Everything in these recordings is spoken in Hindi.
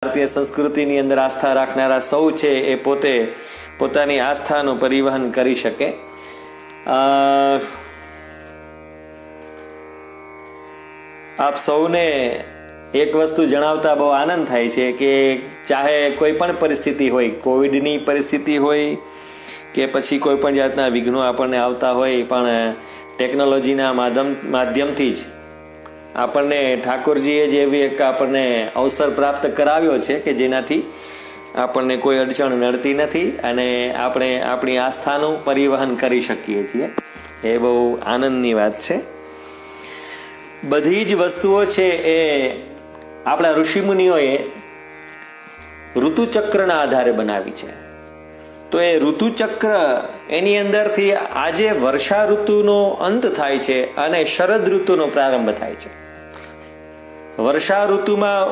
ભારતીય સંસ્કૃતિની અંદર આસ્થા રાખનારા સૌ છે એ પોતે પોતાની આસ્થાનું પરિવહન કરી શકે। આપ સૌને એક વસ્તુ જણાવતા બહુ આનંદ થાય છે કે ચાહે કોઈ પણ પરિસ્થિતિ હોય, કોવિડની પરિસ્થિતિ હોય કે પછી કોઈ પણ જાતના વિઘ્નો આપણને આવતા હોય, પણ ટેકનોલોજીના માધ્યમથી જ આપણને ઠાકોરજીએ જ એવી એક આપણને અવસર પ્રાપ્ત કરાવ્યો છે કે જેનાથી આપણને કોઈ અડચણ નડતી નથી અને આપણે આપણી આસ્થાનું પરિવહન કરી શકીએ છીએ। એ બહુ આનંદની વાત છે। બધી જ વસ્તુઓ છે એ આપણા ઋષિમુનિઓએ ઋતુચક્રના આધારે બનાવી છે। તો એ ઋતુચક્ર એની અંદરથી આજે વર્ષા ઋતુનો અંત થાય છે અને શરદ ઋતુનો પ્રારંભ થાય છે। વર્ષા ઋતુમાં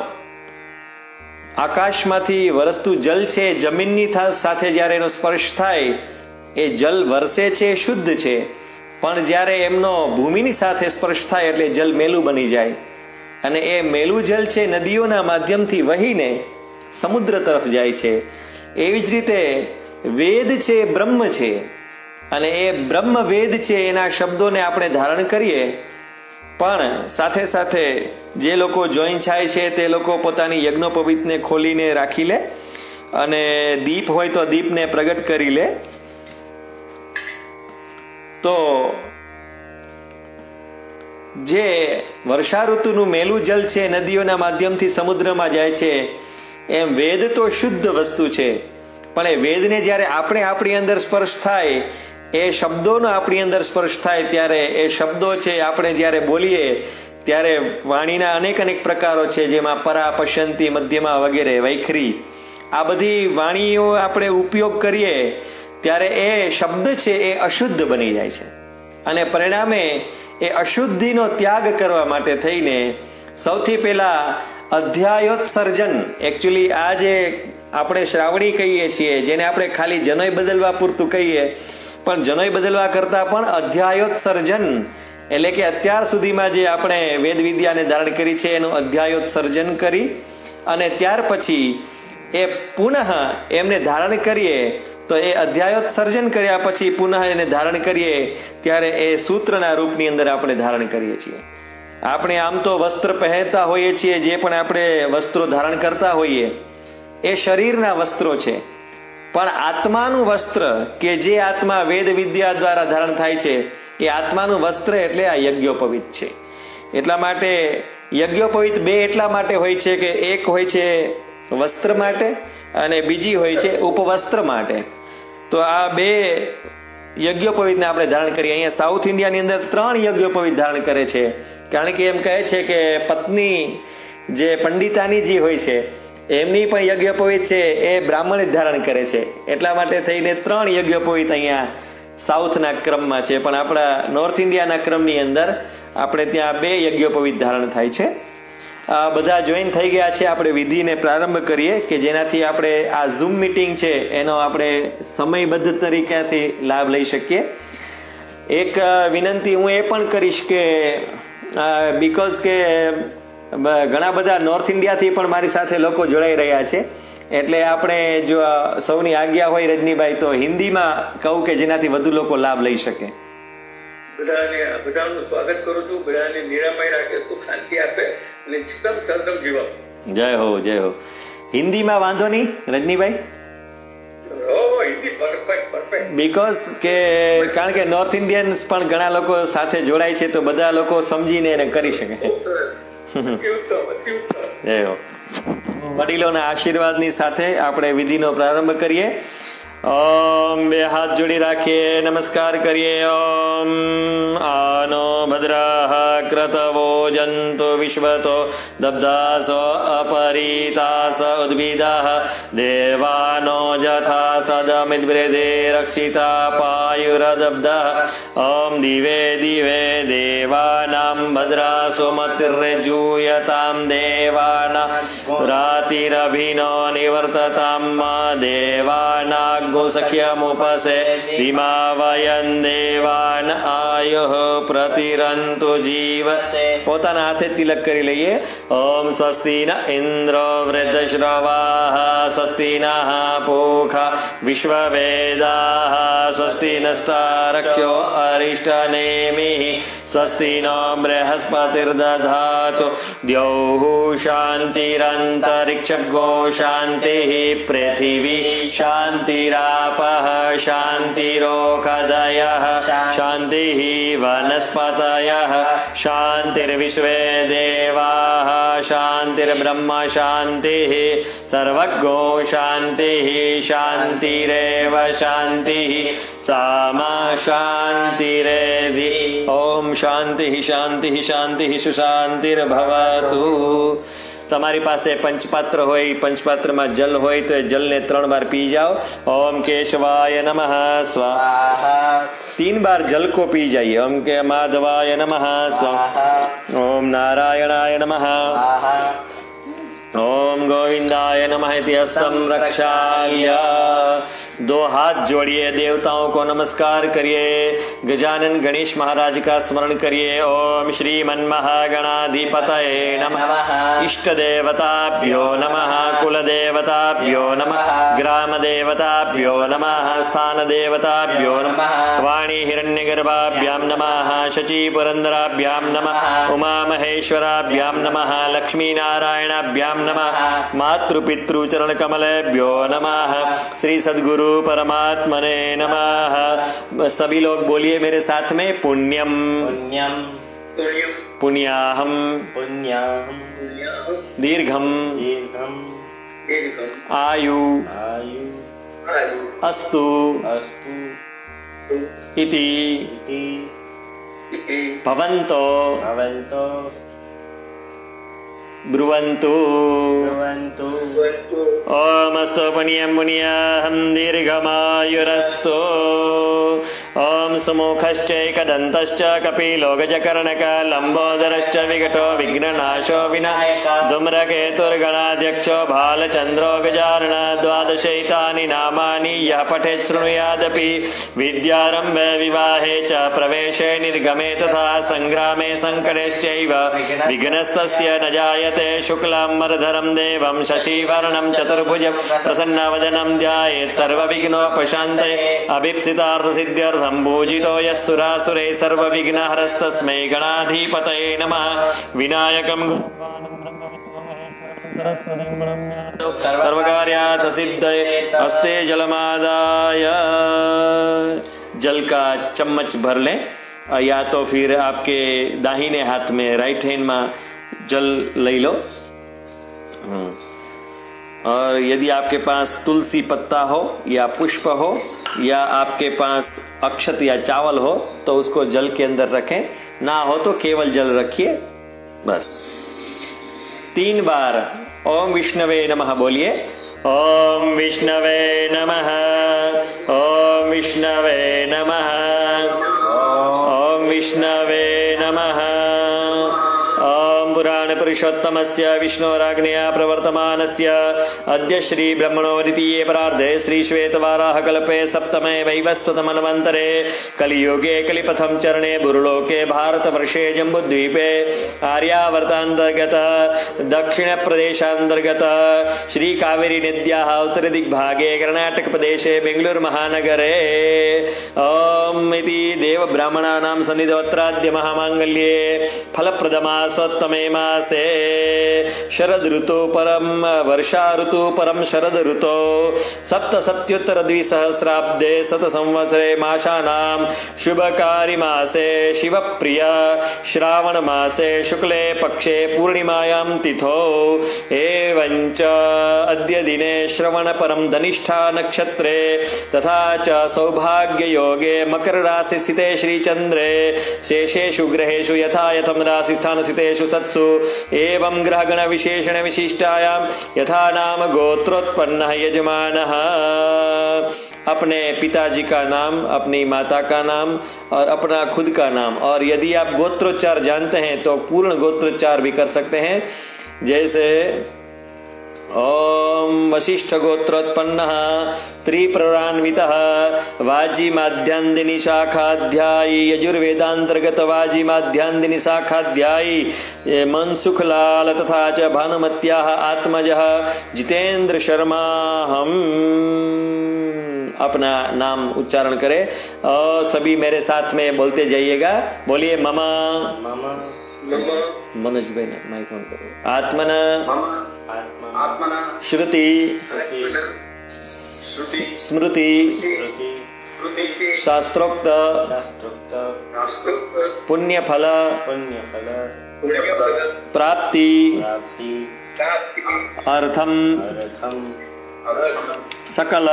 આકાશમાંથી વરસતું જલ છે, જમીનની સાથે જ્યારે એનો સ્પર્શ થાય એ જલ વરસે છે, શુદ્ધ છે, પણ જ્યારે એમનો ભૂમિની સાથે સ્પર્શ થાય એટલે જલ મેલું બની જાય અને એ મેલું જલ છે નદીઓના માધ્યમથી વહીને સમુદ્ર તરફ જાય છે। એવી જ રીતે વેદ છે એ બ્રહ્મ છે અને એ બ્રહ્મ વેદ છે એના શબ્દોને આપણે ધારણ કરીએ, પણ સાથે સાથે જે લોકો જોઈન થાય છે તે લોકો પોતાની યજ્ઞોપવીતને ખોલીને રાખી લે અને દીપ હોય તો દીપને પ્રગટ કરી લે। તો જે વર્ષા ઋતુનું મેલું જલ છે નદીઓના માધ્યમથી સમુદ્રમાં જાય છે, એમ વેદ તો શુદ્ધ વસ્તુ છે, પણ એ વેદને જ્યારે આપણે આપણી અંદર સ્પર્શ થાય, એ શબ્દોનો આપણી અંદર સ્પર્શ થાય ત્યારે એ શબ્દો છે આપણે જ્યારે બોલીએ ત્યારે વાણીના અનેક પ્રકારો છે, જેમાં પરા, પશ્યંતી, મધ્યમા વગેરે વૈખરી, આ બધી વાણીઓ આપણે ઉપયોગ કરીએ ત્યારે એ શબ્દ છે એ અશુદ્ધ બની જાય છે અને પરિણામે એ અશુદ્ધિનો ત્યાગ કરવા માટે થઈને સૌથી પહેલા અધ્યાયોત્સર્જન, એકચ્યુઅલી આ જે આપણે શ્રાવણી કહીએ છીએ, જેને આપણે ખાલી જનોય બદલવા પૂરતું કહીએ, પણ જનોય બદલવા કરતા પણ અધ્યાયોત્સર્જન એટલે કે અત્યાર સુધીમાં જે આપણે વેદ વિદ્યાને ધારણ કરી છે એનું અધ્યાયોત્સર્જન કરી અને ત્યાર પછી એ પુનઃ એમને ધારણ કરીએ તો એ અધ્યાયોત્સર્જન કર્યા પછી પુનઃ એને ધારણ કરીએ ત્યારે એ સૂત્રના રૂપની અંદર આપણે ધારણ કરીએ છીએ। આપણે આમ તો વસ્ત્ર પહેરતા હોઈએ છીએ, જે પણ આપણે વસ્ત્રો ધારણ કરતા હોઈએ એ શરીરના વસ્ત્રો છે, પણ આત્માનું વસ્ત્ર કે જે આત્મા વેદ વિદ્યા દ્વારા ધારણ થાય છે એ આત્માનું વસ્ત્ર એટલે આ યજ્ઞોપવીત છે। એટલા માટે યજ્ઞોપવીત બે એટલા માટે હોય છે કે એક હોય છે વસ્ત્ર માટે અને બીજી હોય છે ઉપવસ્ત્ર માટે। તો આ બે યજ્ઞોપવીતને આપણે ધારણ કરીએ। અહીંયા સાઉથ ઇન્ડિયાની અંદર 3 યજ્ઞોપવીત ધારણ કરે છે, કારણ કે એમ કહે છે કે પત્ની જે પંડિતાનીજી હોય છે એમની પણ યજ્ઞોપવીત છે એ બ્રાહ્મણ જ ધારણ કરે છે, એટલા માટે થઈને 3 યજ્ઞોપવીત અહીંયા સાઉથના ક્રમમાં છે, પણ આપણા નોર્થ ઇન્ડિયાના ક્રમની અંદર આપણે ત્યાં 2 યજ્ઞોપવીત ધારણ થાય છે। બધા જોઈન થઈ ગયા છે, આપણે વિધિને પ્રારંભ કરીએ કે જેનાથી આપણે આ ઝૂમ મીટિંગ છે એનો આપણે સમયબદ્ધ તરીકેથી લાભ લઈ શકીએ। એક વિનંતી હું એ પણ કરીશ કે બીકોઝ કે ઘણા બધા નોર્થ ઇન્ડિયાથી પણ મારી સાથે લોકો જોડાઈ રહ્યા છે, એટલે આપણે જો સૌની આજ્ઞા હોય રજનીભાઈ તો હિન્દીમાં કહું કે જેનાથી વધુ લોકો લાભ લઈ શકે। બધાનું સ્વાગત કરું છું, બધાને નિરામય રાખે, સુખ શાંતિ આપે અને ચિત્તમ સરદમ જીવમ। જય હો, જય હો। હિન્દીમાં વાંધો નહીં રજનીભાઈ? બીકોઝ કે કારણ કે નોર્થ ઇન્ડિયન્સ પણ ઘણા લોકો સાથે જોડાય છે તો બધા લોકો સમજીને એને કરી શકે। જય હો। વડીલોના આશીર્વાદની સાથે આપણે વિધિનો પ્રારંભ કરીએ। ઓમ, બે હાથ જોડી રાખીએ, નમસ્કાર કરીએ। ઓમ આનો ભદ્રઃ ક્રતવો જંતુ વિશ્વતો દબ્ધાસ અપરિતાસ ઉદ્ભિદઃ દેવાનો જથા સદમિદ્બ્રેદે રક્ષિતા પાયુરદબ્ધઃ। ઓમ દિવે દિવે દેવાનાં ભદ્રાસો મતિર્જૂયતાં દેવાના રાતિરભિનો નિવર્તતાં દેવાના गोसख्यमुपसे धीमावयन् देवान् आयुः प्रतिरन्तु जीवसे। પોતાના હાથે તિલક કરી લઈએ. ઓમ સ્વસ્તિ ન ઇન્દ્રો વૃદ્ધશ્રવાઃ સ્વસ્તિ નઃ પૂષા વિશ્વવેદાઃ સ્વસ્તિ નસ્તારક્ષ્યો અરિષ્ટનેમિः સ્વસ્તિ નો બૃહસ્પતિર્દધાતુ દ્યૌઃ શાન્તિરંતરિક્ષગો શાન્તિः પૃથિવી શાન્તિરાપः શાન્તિરોષધયः શાન્તિः વનસ્પતયः शान्तिर्विश्वे देवाः शान्तिर्ब्रह्म शान्तिः सर्वज्ञो शान्तिः शान्तिरेव शान्तिः सामा शान्तिरेधि। ओम शांति शांति शांति सुशांतिर्भवतु। તમારી પાસે પંચપાત્ર હોય, પંચપાત્રમાં જલ હોય તો એ જલને 3 બાર પી જાઓ. ઓમ કેશવાય નમઃ સ્વાહા 3 બાર जल को पी जाइए. ओम के माधवाय नमः स्वाहा. ओम नारायणाय नमः. ओम गोविंदाय नमः इति हस्तं रक्षाल्य. 2 हाथ जोड़िए, देवताओं को नमस्कार करिए, गजानन गणेश महाराज का स्मरण करिए. ओम श्रीमन्महागणाधिपतये नमः. इष्ट देवताभ्यो नमः, कुल देवताभ्यो नमः, ग्राम देवताभ्यो नमः, स्थान देवताभ्यो नमः, वाणी हिरण्यगर्भाभ्यां नमः, शची पुरंदराभ्यां नमः, उमा महेश्वराभ्यां नमः, लक्ष्मी नारायणाभ्यां नमः, मातृपितृ चरण कमलेभ्यो नमः, श्री सद्गुरु परमात्मने नमः. सभी लोग बोलिए मेरे साथ में. पुण्यम पुण्यम पुण्याहम पुण्याहम दीर्घम दीर्घम आयु आयु अस्तु अस्तु इति इति भवन्तो भवन्तो ब्रुवन्तु. ब्रुवन्तु. ओमस्तु पुण्यं पुण्याहं दीर्घमायुरस्तु. ओम सुमुखश्चैकदन्तश्च कपिलो गजकर्णक लंबोदरश्च विकटो विघ्ननाशो विनायक धूम्रकेतुर्गणाध्यक्षो भालचन्द्रो गजानन. 12 नामानि यः पठेत् शृणुयादपि विद्यारम्भे विवाहे च प्रवेशे निर्गमे तथा संग्रामे संकटेश्चैव विघ्नस्तस्य न जायते. शुक्लाम्बरधरं देवं शशिवर्णं चतुर्भुजं प्रसन्नवदनं ध्यायेत् सर्वविघ्नोपशान्तये. अभीप्सितार्थसिद्ध्यर्थं पूजितो यः सुरासुरैः सर्वविघ्नहरस्तस्मै गणाधिपतये नमः. विनायकं सर्वकार्यार्थ सिद्धये हस्ते जलमादाय. जल का चम्मच भर लें, या तो फिर आपके दाहिने हाथ में राइट हैंड में जल ले लो. और यदि आपके पास तुलसी पत्ता हो या पुष्प हो या आपके पास अक्षत या चावल हो तो उसको जल के अंदर रखें. ना हो तो केवल जल रखिए बस. 3 बार ओम विष्णवे नमः बोलिए. ओम विष्णवे नमः, ओम विष्णवे नमः, ओम विष्णवे नमः. पुराण पुरुषोत्तमस्य विष्णोराज्ञया प्रवर्तमानस्य अद्य श्री ब्रह्मणो द्वितीये परार्धे श्री श्वेतवाराह कल्पे सप्तमे वैवस्वतमन्वन्तरे कलियुगे कलिपथं चरणे बुरुलोके भारतवर्षे जम्बूद्वीपे आर्यावर्तान्तर्गत दक्षिण प्रदेशान्तर्गत श्री कावेरी नद्याः उत्तरदिग्भागे कर्णाटक प्रदेशे बेंगलुरु महानगरे ओम इति देव ब्राह्मणानां सन्निधोत्राद्य महामांगल्ये फलप्रदमासोत्तमे मासे शरद ऋतु परम वर्षा ऋतु परम शरद ऋतु सप्तसप्त्युत्तर द्विसहस्राब्दे शत संवत्सरे मासानां शुभकारी मासे शिवप्रिय श्रावण मासे शुक्ले पक्षे पूर्णिमायां तिथौ एवञ्च अद्य दिने श्रवण परम धनिष्ठा नक्षत्रे तथा च सौभाग्य योगे मकर राशि स्थिते श्री चंद्रे शेषेषु ग्रहेषु यथा यथं राशि स्थान स्थितेषु सत्सु एवं ग्रहगण विशेषण विशिष्टायां यथा नाम गोत्रोत्पन्नः यजमानः. अपने पिताजी का नाम, अपनी माता का नाम और अपना खुद का नाम, और यदि आप गोत्रोच्चार जानते हैं तो पूर्ण गोत्रोच्चार भी कर सकते हैं. जैसे ओम वशिष्ठ गोत्रोत्पन्नः त्रिप्ररान्वितः वाजिमाध्यान्दिनी शाखाध्यायी यजुर्वेदांतर्गत वाजिमाध्यान्दिनी शाखाध्यायी मनसुखलाल तथा च भानुमत्याः आत्मजः जितेंद्र शर्मा। हम अपना नाम उच्चारण करें और सभी मेरे साथ में बोलते जाइएगा। बोलिए ममा मम मनोज भाई ने माइक ऑन करो। आत्मन आत्मना श्रुति स्मृति शास्त्रोक्त पुण्यफल प्राप्ति अर्थम सकल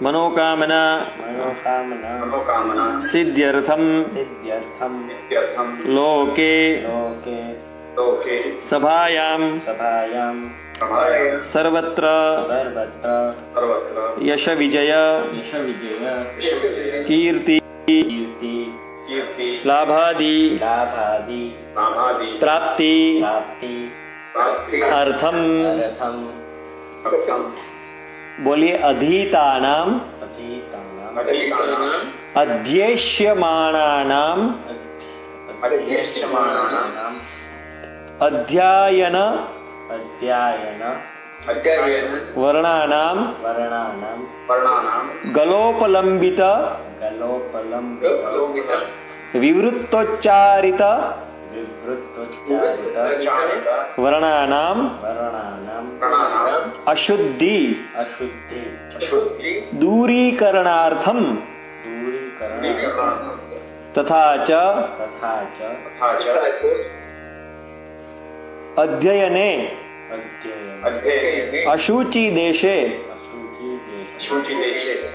मनोकामना सिद्ध्यर्थम लोके सभायां सर्वत्र यश विजय कीर्ति लाभादि प्राप्ति अर्थम। बोलिए अधीतानाम अध्येष्यमाणानाम अध्ययन वर्णानाम गलोपलंबित विवृत्तोच्चारित वर्णानाम अशुद्धि दूरीकरणार्थम तथा च अध्ययने अशुचि देशे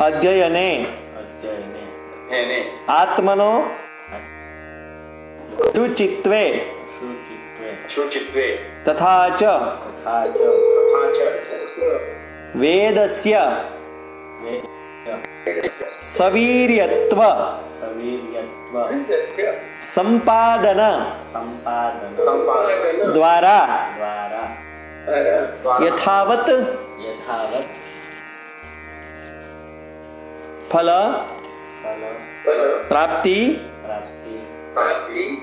अध्ययने आत्मनो शुचित्वे तथा च वेदस्य सवीर्यत्व संपादन द्वारा यथावत फल प्राप्ति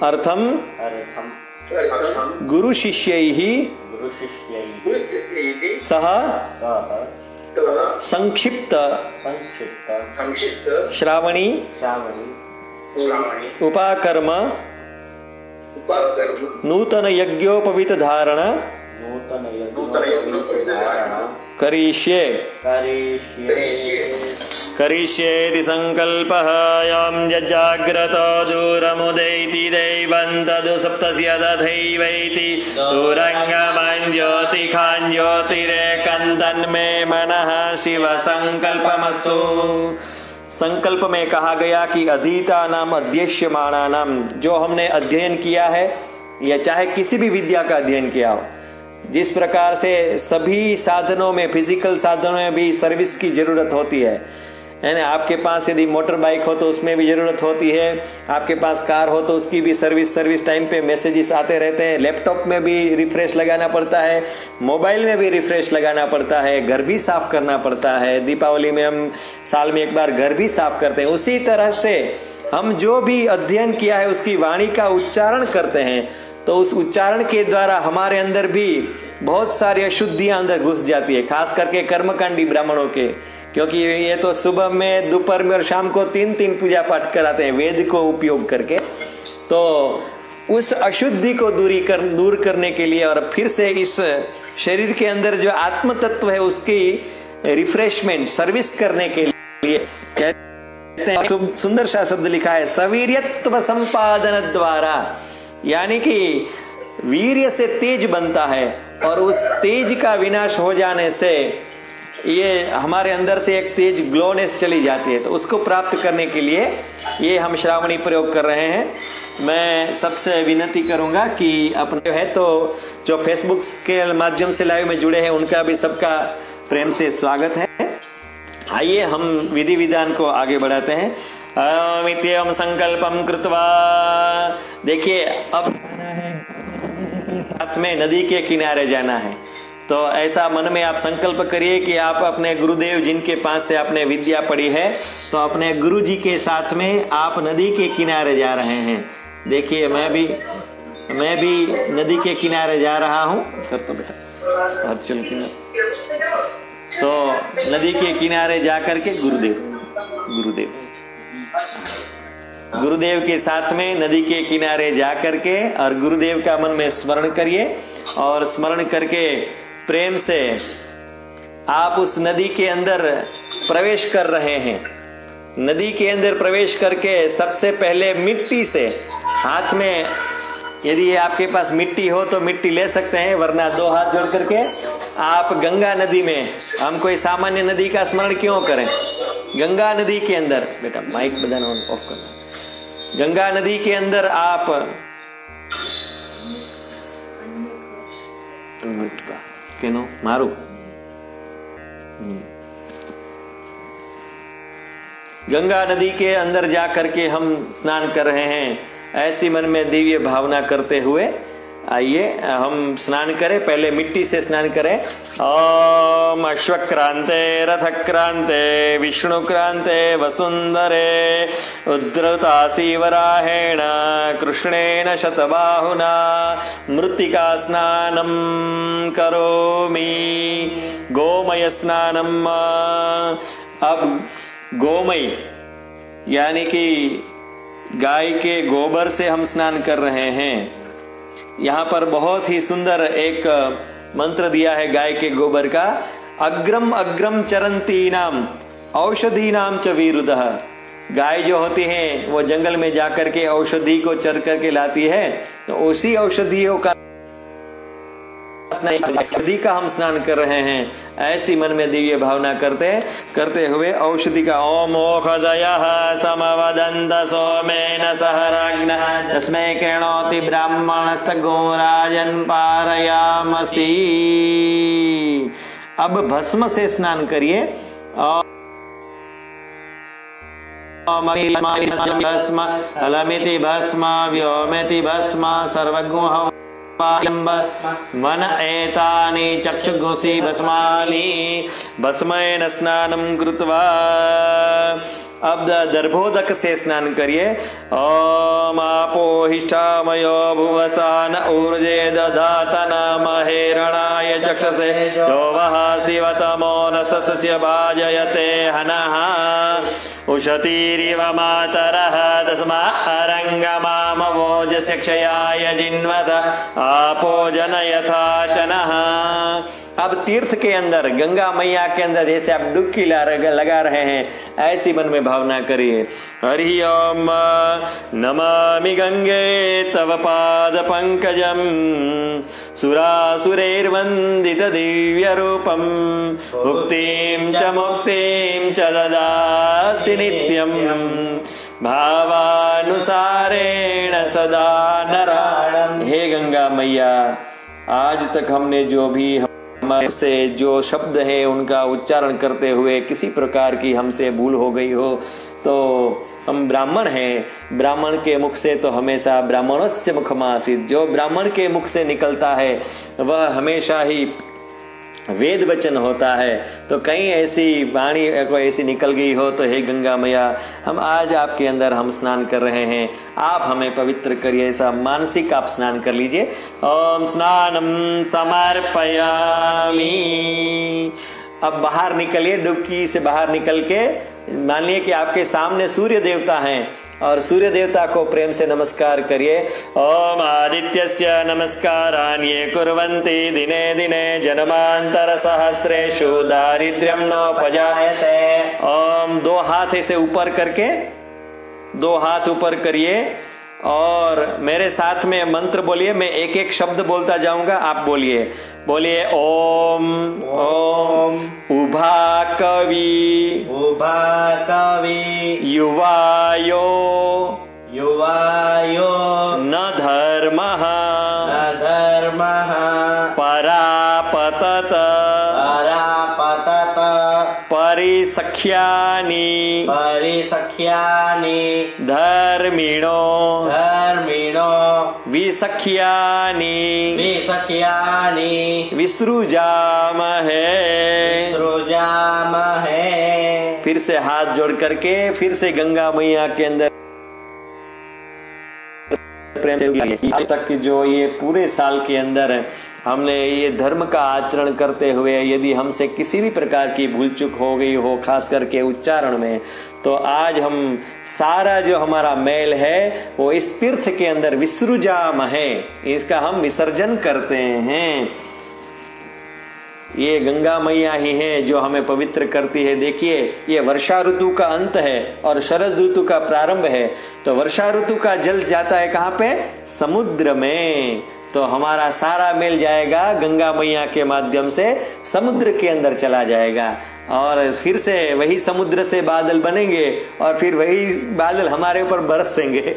अर्थम गुरु शिष्यैः सह संक्षिप्त श्रावणी उपाकर्म नूतन यज्ञोपवीत धारण करिष्ये करिष्येति संकल्पः यं जजाग्रतो दूरमुदैति दैवं तदु सप्तस्य तथैवैति दूरंगमं ज्योतिखां ज्योतिरेकं तन्मे मनः शिव संकल्पमस्तु। संकल्प में कहा गया कि अधीता नाम अध्यक्ष्यमाणा नाम, जो हमने अध्ययन किया है या चाहे किसी भी विद्या का अध्ययन किया हो, जिस प्रकार से सभी साधनों में, फिजिकल साधनों में भी सर्विस की जरूरत होती है ना। आपके पास यदि मोटर बाइक हो तो उसमें भी जरूरत होती है, आपके पास कार हो तो उसकी भी सर्विस टाइम पे मैसेजेस आते रहते हैं, लैपटॉप में भी रिफ्रेश लगाना पड़ता है, मोबाइल में भी रिफ्रेश लगाना पड़ता है, घर भी साफ करना पड़ता है। दीपावली में हम साल में एक बार घर भी साफ करते हैं। उसी तरह से हम जो भी अध्ययन किया है उसकी वाणी का उच्चारण करते हैं, तो उस उच्चारण के द्वारा हमारे अंदर भी बहुत सारी अशुद्धियां अंदर घुस जाती है, खास करके कर्मकांडी ब्राह्मणों के, क्योंकि ये तो सुबह में, दोपहर में और शाम को 3 पूजा पाठ कराते हैं वेद को उपयोग करके। तो उस अशुद्धि को दूर करने के लिए और फिर से इस शरीर के अंदर जो आत्म तत्व है उसकी रिफ्रेशमेंट, सर्विस करने के लिए कहते हैं, सुंदर सा शब्द लिखा है, सवीर्यत्व संपादन द्वारा, यानी कि वीर्य से तेज बनता है और उस तेज का विनाश हो जाने से ये हमारे अंदर से एक तेज ग्लोनेस चली जाती है। तो उसको प्राप्त करने के लिए ये हम श्रावणी प्रयोग कर रहे हैं। मैं सबसे विनती करूंगा कि अपने जो है तो जो फेसबुक के माध्यम से लाइव में जुड़े हैं उनका भी सबका प्रेम से स्वागत है। आइए हम विधि विधान को आगे बढ़ाते हैं। अमित्यम संकल्पम कृत्वा, देखिए अब साथ में नदी के किनारे जाना है। तो ऐसा मन में आप संकल्प करिए कि आप अपने गुरुदेव जिनके पास से आपने विद्या पढ़ी है, तो अपने गुरु जी के साथ में आप नदी के किनारे जा रहे हैं। देखिए मैं भी नदी के किनारे जा रहा हूँ। कर तो बेटा अर्जुन तो नदी के किनारे जा करके गुरुदेव के साथ में नदी के किनारे जा करके और गुरुदेव का मन में स्मरण करिए और स्मरण करके प्रेम से आप उस नदी के अंदर प्रवेश कर रहे हैं। नदी के अंदर प्रवेश करके सबसे पहले मिट्टी से हाथ में, यदि आपके पास मिट्टी हो तो मिट्टी ले सकते हैं, वरना दो हाथ जोड़ करके आप गंगा नदी में, हम कोई सामान्य नदी का स्मरण क्यों करें, गंगा नदी के अंदर, बेटा माइक बजाना ऑफ करना, गंगा नदी के अंदर आप केनो मारू गंगा नदी के अंदर जा करके हम स्नान कर रहे हैं। ऐसी मन में दिव्य भावना करते हुए आइए हम स्नान करें। पहले मिट्टी से स्नान करें। ओम अश्वक्रांते रथक्रांते विष्णुक्रांते वसुंधरे उद्धृतासी वराहेण कृष्णेन शतबाहुना मृत्तिका स्नानं करोमि गोमय स्नानम। अब गोमय यानी कि गाय के गोबर से हम स्नान कर रहे हैं। यहाँ पर बहुत ही सुंदर एक मंत्र दिया है गाय के गोबर का। अग्रम अग्रम चरंतीनाम औषधीनाम च विरुदः। गाय जो होती है वो जंगल में जाकर के औषधि को चर करके लाती है, तो उसी औषधियों का औषधि का हम स्नान कर रहे हैं। ऐसी मन में दिव्य भावना करते हुए औषधि का ओम ओषधयः समवदन्त सोमेन सह राज्ञः तस्मै कृणोति ब्राह्मणस्तगो राजन् पारयामसि। अब भस्म से स्नान करिए। भस्म अलमिति भस्म व्योमेति भस्म सर्वज्ञो मन एतानि चक्षुषि भस्मानि भस्मेन स्नानं कृत्वा। अब दर्भोदक से स्नान करिए। ओम आपो हिष्ठामयो भुवसा न ऊर्जे दधात नमहे रणाय चक्षसे यो वः शिवतमो न सस्य भाजयते हनः उशतीरिव मातरः तस्मा अरंगमामवोजस्य क्षयाय जिन्वत आपो जनयथा चनः। अब तीर्थ के अंदर गंगा मैया के अंदर जैसे आप डुबकी लगा रहे हैं, ऐसी मन में भावना करिए। हरि ओम नमामि गंगे तव पाद पंकजम सुरासुरैर्वन्दित दिव्य रूपम मुक्तिं च मुक्तिं च ददासि नित्यं भावानुसारेण सदा नराणम्। हे गंगा मैया, आज तक हमने जो भी से जो शब्द है उनका उच्चारण करते हुए किसी प्रकार की हमसे भूल हो गई हो, तो हम ब्राह्मण हैं, ब्राह्मण के मुख से तो हमेशा ब्राह्मणस्य मुखमासीत्, जो ब्राह्मण के मुख से निकलता है वह हमेशा ही वेद वचन होता है। तो कहीं ऐसी वाणी कोई ऐसी निकल गई हो तो हे गंगा मैया, हम आज आपके अंदर हम स्नान कर रहे हैं, आप हमें पवित्र करिए। ऐसा मानसिक आप स्नान कर लीजिए। ओम स्नानम समर्पयामि। अब बाहर निकलिए, डुबकी से बाहर निकल के मानिए कि आपके सामने सूर्य देवता हैं और सूर्य देवता को प्रेम से नमस्कार करिए। ओम आदित्यस्य नमस्कारान् ये कुर्वन्ति दिने दिने जन्मांतर सहस्रेषु दारिद्र्यं नोपजायते। ओम दो हाथ ऐसे ऊपर करके, दो हाथ ऊपर करिए और मेरे साथ में मंत्र बोलिए। मैं एक एक शब्द बोलता जाऊंगा, आप बोलिए। ओम ओम उभा कवि युवायो न धर्मः परापतत परिसख्यानि धर्मिणो विसख्यानि विसख्यानि विसृजामहे। सृजामहे। फिर से हाथ जोड़ करके फिर से गंगा मैया के अंदर प्रेम से अब तक जो ये पूरे साल के अंदर हमने ये धर्म का आचरण करते हुए यदि हमसे किसी भी प्रकार की भूल चूक हो गई हो, खास करके उच्चारण में, तो आज हम सारा जो हमारा मैल है वो इस तीर्थ के अंदर विसृजामहे, इसका हम विसर्जन करते हैं। ये गंगा मैया ही है जो हमें पवित्र करती है। देखिए, ये वर्षा ऋतु का अंत है और शरद ऋतु का प्रारंभ है। तो वर्षा ऋतु का जल जाता है कहाँ पे? समुद्र में। तो हमारा सारा मेल जाएगा गंगा मैया के माध्यम से समुद्र के अंदर चला जाएगा और फिर से वही समुद्र से बादल बनेंगे और फिर वही बादल हमारे ऊपर बरसेंगे।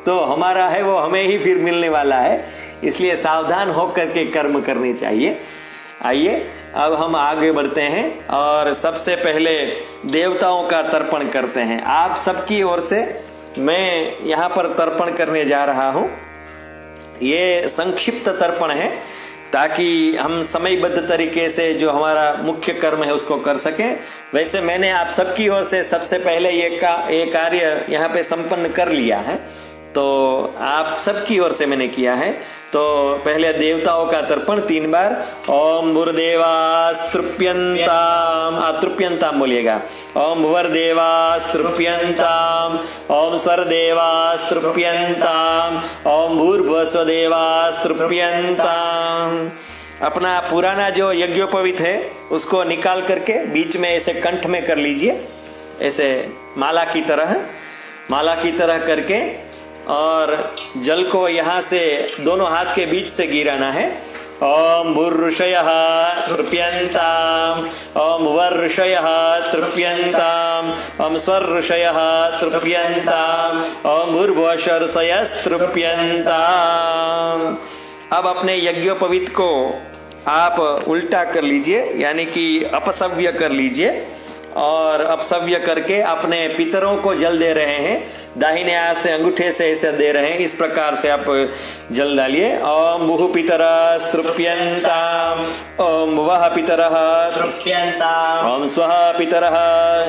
तो हमारा है वो हमें ही फिर मिलने वाला है। इसलिए सावधान होकर के कर्म करने चाहिए। आइए अब हम आगे बढ़ते हैं और सबसे पहले देवताओं का तर्पण करते हैं। आप सबकी ओर से मैं यहाँ पर तर्पण करने जा रहा हूँ। ये संक्षिप्त तर्पण है ताकि हम समयबद्ध तरीके से जो हमारा मुख्य कर्म है उसको कर सकें। वैसे मैंने आप सबकी ओर से सबसे पहले ये कार्य यहाँ पे संपन्न कर लिया है, तो आप सबकी ओर से मैंने किया है। तो पहले देवताओं का तर्पण 3 बार। ओम भूर्देवास्तृप्यन्ताम, तृप्यन्ताम बोलिएगा। ओम भुवर्देवास्तृप्यन्ताम, ओम स्वरदेवास्तृप्यन्ताम, ओम भूर्भुवस्वदेवास्तृप्यन्ताम। अपना पुराना जो यज्ञोपवीत है उसको निकाल करके बीच में ऐसे कंठ में कर लीजिए, ऐसे माला की तरह करके, और जल को यहाँ से दोनों हाथ के बीच से गिराना है। ओम भूर्ऋषयः तृप्यन्ताम, ओम भुवर्ऋषयः तृप्यन्ताम, ओम स्वर्ऋषयः तृप्यन्ताम, ओम भूर्भुवस्वऋषयस्तृप्यन्ताम। अब अपने यज्ञोपवीत को आप उल्टा कर लीजिए, यानी कि अपसव्य कर लीजिए और अपसव्य करके अपने पितरों को जल दे रहे हैं। दाहिने हाथ से अंगूठे से ऐसे दे रहे हैं, इस प्रकार से आप जल डालिए। ओम भूः पितरः तृप्यन्ताम, ओम भुवः पितरः तृप्यन्ताम, ओम स्वः पितरः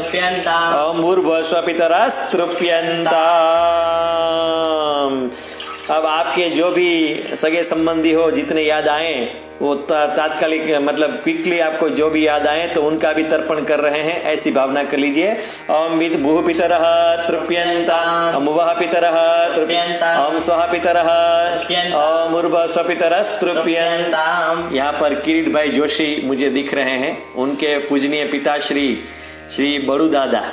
तृप्यन्ताम, ओम भूर्भुवः पितरः तृप्यन्ताम। अब आपके जो भी सगे संबंधी हो, जितने याद आए वो तात्कालिक मतलब क्विकली आपको जो भी याद आए तो उनका भी तर्पण कर रहे हैं, ऐसी भावना कर लीजिए। ओम भूः पितरः तृप्यन्ताम, ओम भुवः पितरः तृप्यन्ताम, ओम स्वः पितरः ओम भूर्भुवः पितरः तृप्यन्ताम। यहाँ पर किरीट भाई जोशी मुझे दिख रहे हैं। उनके पूजनीय पिता श्री बड़ू दादा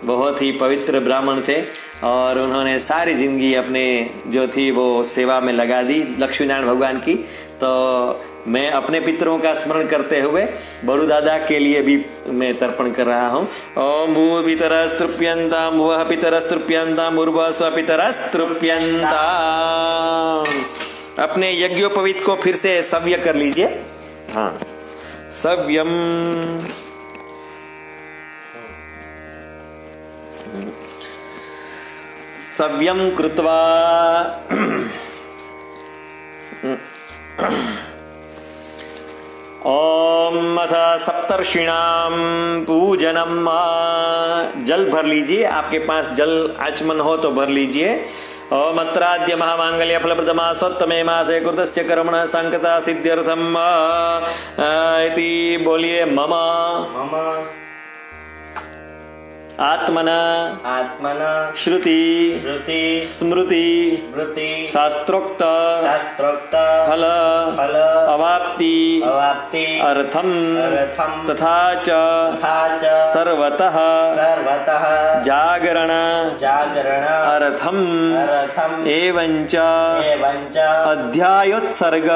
बहुत ही पवित्र ब्राह्मण थे और उन्होंने सारी जिंदगी अपने जो थी वो सेवा में लगा दी लक्ष्मीनारायण भगवान की। तो मैं अपने पितरों का स्मरण करते हुए बड़ू दादा के लिए भी मैं तर्पण कर रहा हूँ। ओम भूः पितरः तृप्यन्ताम, भुवः पितरः तृप्यन्ताम, भूर्भुवः पितरः तृप्यन्ताम। अपने यज्ञोपवीत को फिर से सव्य कर लीजिए। हाँ, सव्यम। सव्यम कृत्वा ओम अथ सप्तर्षिणाम पूजनम। जल भर लीजिए, आपके पास जल आचमन हो तो भर लीजिए। ओम अत्राद्य महामांगल्य फलप्रदमा स्वत्तमे मासे कृतस्य कर्मणः संकता सिद्ध्यर्थम इति बोलिए। मम आत्मना श्रुति स्मृति शास्त्रोक्त फल अवाप्ति अर्थम तथा च सर्वतः जागरण अर्थम एवंच अध्यायोत्सर्ग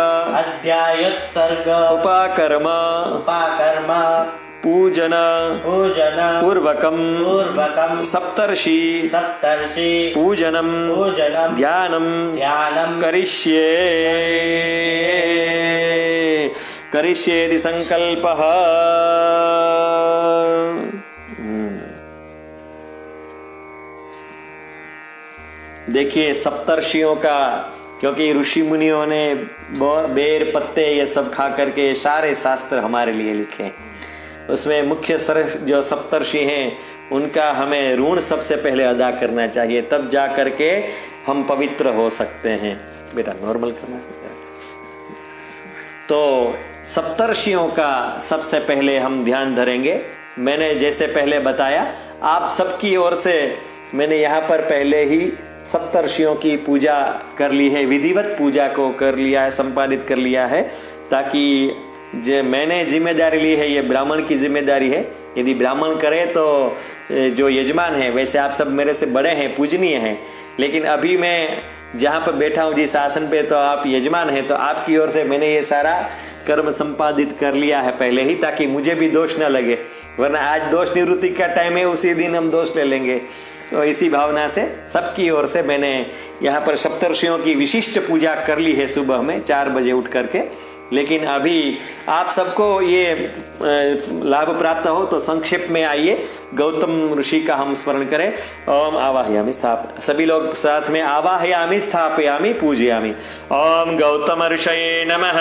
उपाकर्म पूजन पूर्वकम सप्तर्षि पूजनम ध्यानम करिष्येति संकल्पः। देखिए, सप्तर्षियों का क्योंकि ऋषि मुनियों ने बेर पत्ते ये सब खा करके सारे शास्त्र हमारे लिए लिखे हैं। उसमें मुख्य जो सप्तर्षि हैं उनका हमें ऋण सबसे पहले अदा करना चाहिए, तब जा करके हम पवित्र हो सकते हैं। बेटा नॉर्मल करना है। तो सप्तर्षियों का सबसे पहले हम ध्यान धरेंगे। मैंने जैसे पहले बताया, आप सबकी ओर से मैंने यहाँ पर पहले ही सप्तर्षियों की पूजा कर ली है, विधिवत पूजा को कर लिया है, संपादित कर लिया है, ताकि जो मैंने जिम्मेदारी ली है ये ब्राह्मण की जिम्मेदारी है। यदि ब्राह्मण करे तो जो यजमान है, वैसे आप सब मेरे से बड़े हैं, पूजनीय हैं, लेकिन अभी मैं जहाँ पर बैठा हूँ जिस आसन पे, तो आप यजमान हैं, तो आपकी ओर से मैंने ये सारा कर्म संपादित कर लिया है पहले ही, ताकि मुझे भी दोष न लगे, वरना आज दोष निवृत्ति का टाइम है, उसी दिन हम दोष ले लेंगे। तो इसी भावना से सबकी ओर से मैंने यहाँ पर सप्तर्षियों की विशिष्ट पूजा कर ली है सुबह में 4 बजे उठ करके। लेकिन अभी आप सबको ये लाभ प्राप्त हो तो संक्षेप में आइए गौतम ऋषि का हम स्मरण करें। ओम आवाहयामि स्थाप, सभी लोग साथ में आवाहयामि स्थापयामि पूजयामि। ओम गौतम ऋषये नमः,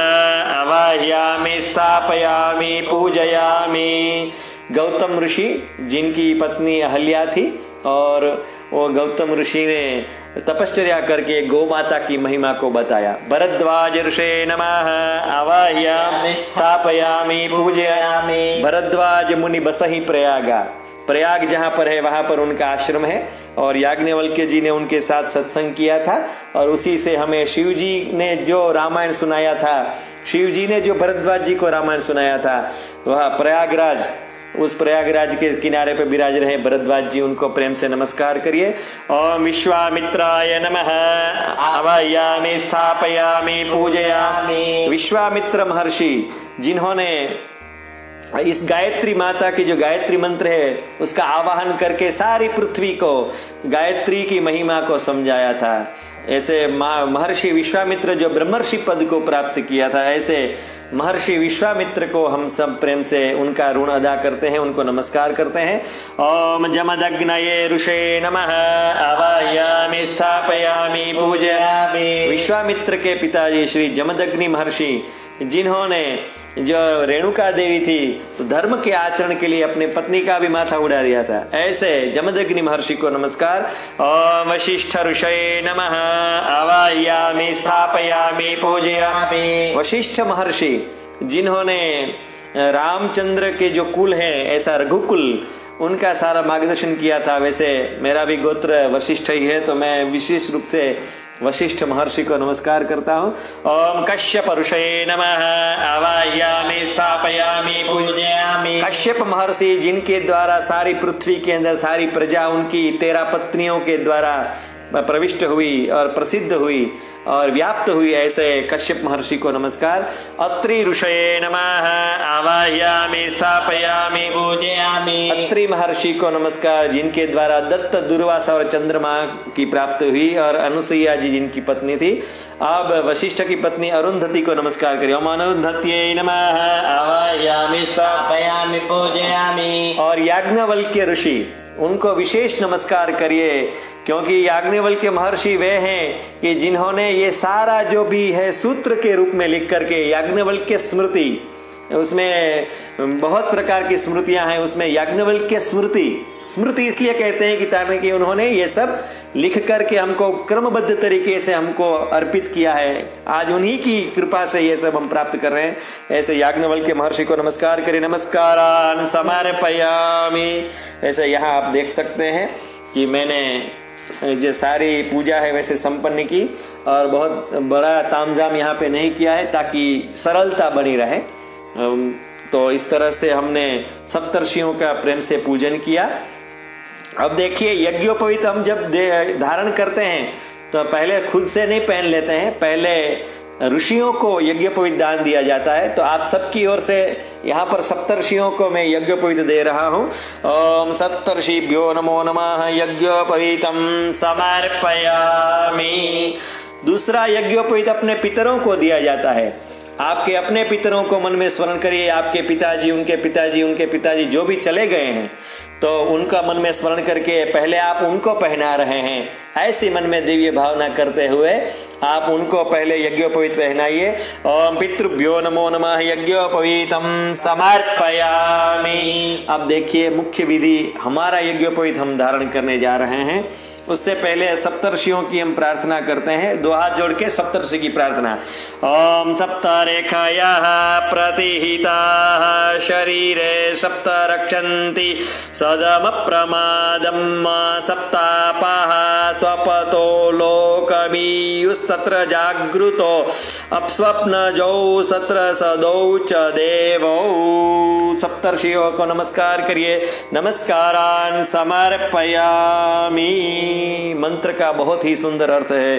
आवाहयामि स्थापयामि पूजयामि। गौतम ऋषि जिनकी पत्नी अहल्या थी, और वो गौतम ऋषि ने तपश्चर्या करके गौ माता की महिमा को बताया। भरद्वाज ऋषे नमः, आवाहयामि स्थापयामि पूजयामि। भरद्वाज मुनि बसहि प्रयागा, प्रयाग जहाँ पर है वहां पर उनका आश्रम है, और याज्ञवल्क्य जी ने उनके साथ सत्संग किया था, और उसी से हमें शिव जी ने जो रामायण सुनाया था, शिव जी ने जो भरद्वाज जी को रामायण सुनाया था, वह प्रयागराज, उस प्रयागराज के किनारे पे विराज रहे भरद्वाज जी, उनको प्रेम से नमस्कार करिए। ओम विश्वामित्राय नमः, आवाहयामि स्थापयामि पूजयामि। विश्वामित्र महर्षि जिन्होंने इस गायत्री माता की जो गायत्री मंत्र है उसका आवाहन करके सारी पृथ्वी को गायत्री की महिमा को समझाया था, ऐसे महर्षि विश्वामित्र जो ब्रह्मर्षि पद को प्राप्त किया था, ऐसे महर्षि विश्वामित्र को हम सब प्रेम से उनका ऋण अदा करते हैं, उनको नमस्कार करते हैं। ओम जमदग्नये ऋषे नमः, आवाहयामि स्थापयामि पूजयामि। विश्वामित्र के पिताजी श्री जमदग्नि महर्षि जिन्होंने जो रेणुका देवी थी तो धर्म के आचरण के लिए अपने पत्नी का भी माथा उड़ा दिया था, ऐसे जमदग्नि महर्षि को नमस्कार। ओम वशिष्ठ ऋषये नमः, आवाहयामि स्थापयामि पूजयामि। वशिष्ठ महर्षि जिन्होंने रामचंद्र के जो कुल है ऐसा रघुकुल, उनका सारा मार्गदर्शन किया था। वैसे मेरा भी गोत्र वशिष्ठ ही है, तो मैं विशेष रूप से वशिष्ठ महर्षि को नमस्कार करता हूँ। ओम कश्यप ऋषये नमः, आवाहयामि स्थापयामि पूजयामि। कश्यप महर्षि जिनके द्वारा सारी पृथ्वी के अंदर सारी प्रजा उनकी 13 पत्नियों के द्वारा प्रविष्ट हुई और प्रसिद्ध हुई और व्याप्त हुई, ऐसे कश्यप महर्षि को नमस्कार। अत्रि ऋषये नमः, आवाहयामि स्थापयामि पूजयामि। अत्रि महर्षि को नमस्कार जिनके द्वारा दत्त, दुर्वासा और चंद्रमा की प्राप्ति हुई, और अनुसुईया जी जिनकी पत्नी थी। अब वशिष्ठ की पत्नी अरुंधति को नमस्कार करिए। ओम अरुंधत्यै नमः, आवाहयामि स्थापयामि पूजयामि। और याज्ञवल्क्य ऋषि, उनको विशेष नमस्कार करिए, क्योंकि याज्ञवल्क्य महर्षि वे हैं कि जिन्होंने ये सारा जो भी है सूत्र के रूप में लिख करके, याज्ञवल्क्य स्मृति, उसमें बहुत प्रकार की स्मृतियां हैं, उसमें याज्ञवल्क्य स्मृति इसलिए कहते हैं कि ताकि उन्होंने ये सब लिख करके हमको क्रमबद्ध तरीके से हमको अर्पित किया है। आज उन्हीं की कृपा से ये सब हम प्राप्त कर रहे हैं, ऐसे याज्ञवल्क्य महर्षि को नमस्कार करें। नमस्कारान् समर्पयामि। ऐसे यहाँ आप देख सकते हैं कि मैंने जो सारी पूजा है वैसे संपन्न की, और बहुत बड़ा तामझाम यहाँ पे नहीं किया है ताकि सरलता बनी रहे। तो इस तरह से हमने सप्तर्षियों का प्रेम से पूजन किया। अब देखिए, यज्ञोपवीत हम जब धारण करते हैं तो पहले खुद से नहीं पहन लेते हैं, पहले ऋषियों को यज्ञोपवीत दान दिया जाता है। तो आप सबकी ओर से यहाँ पर सप्तर्षियों को मैं यज्ञोपवीत दे रहा हूँ। ओम सप्तर्षिभ्यो नमो नमः, यज्ञोपवीतम समर्पयामि। दूसरा यज्ञोपवीत अपने पितरों को दिया जाता है। आपके अपने पितरों को मन में स्मरण करिए, आपके पिताजी, उनके पिताजी, उनके पिताजी जो भी चले गए हैं, तो उनका मन में स्मरण करके पहले आप उनको पहना रहे हैं। ऐसी मन में दिव्य भावना करते हुए आप उनको पहले यज्ञोपवीत पहनाइए। ओम पितृभ्यो नमो नमः यज्ञोपवीतम समर्पयामि। अब देखिए मुख्य विधि, हमारा यज्ञोपवीत हम धारण करने जा रहे हैं, उससे पहले सप्तर्षियों की हम प्रार्थना करते हैं। दो हाथ जोड़ के सप्तर्षि की प्रार्थना। ओम सप्तरेखायाः प्रतिहिताः शरीरे सप्त रक्षन्ति सदम प्रमादम सप्तापाः स्वपतो लोकमीयुस्तत्र जागृतो अपस्वप्नजौ सत्र सदौ च देवौ। सप्तर्षियों को नमस्कार करिए। नमस्कारान् समर्पयामि। मंत्र का बहुत ही सुंदर अर्थ है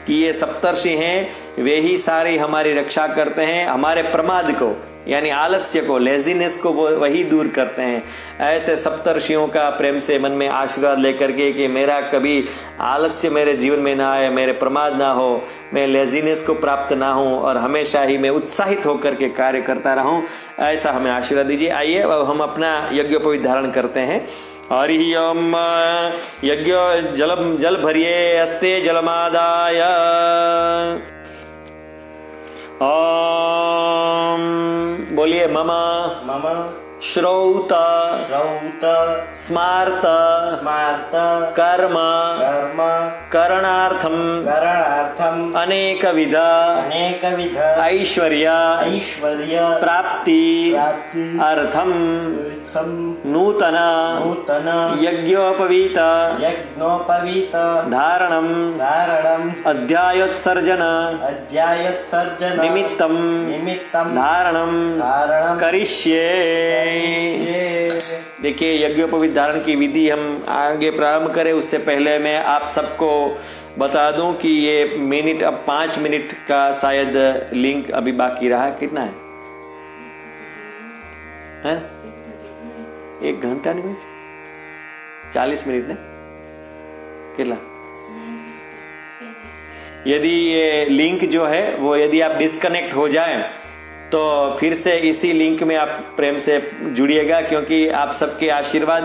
कि ये सप्तर्षि हैं, वे ही सारी हमारी रक्षा करते हैं, हमारे प्रमाद को यानी आलस्य को, लेजीनेस को वही दूर करते हैं। ऐसे सप्तर्षियों का प्रेम से मन में आशीर्वाद लेकर के कि मेरा कभी आलस्य मेरे जीवन में ना आए, मेरे प्रमाद ना हो, मैं लेजीनेस को प्राप्त ना हूं और हमेशा ही मैं उत्साहित होकर के कार्य करता रहूं, ऐसा हमें आशीर्वाद दीजिए। आइए अब हम अपना यज्ञोपवीत धारण करते हैं। हरि ओम। यज्ञ जल भरिए अस्ते जलमादाय। ओम बोलिए मम श्रौत स्मार्त कर्म करणार्थम अनेकविध ऐश्वर्य प्राप्ति अर्थम नूतन यज्ञोपवीत धारणम अध्यायोत्सर्जन निमित्तम धारणम करिष्ये। देखिए यज्ञोपवीत धारण की विधि हम आगे प्रारंभ करें उससे पहले मैं आप सबको बता दूं कि ये मिनट अब 5 मिनट का शायद लिंक अभी बाकी रहा। कितना है? 1 घंटा नहीं, 40 मिनट ने कितना। यदि ये लिंक जो है वो यदि आप डिस्कनेक्ट हो जाए तो फिर से इसी लिंक में आप प्रेम से जुड़िएगा, क्योंकि आप सबके आशीर्वाद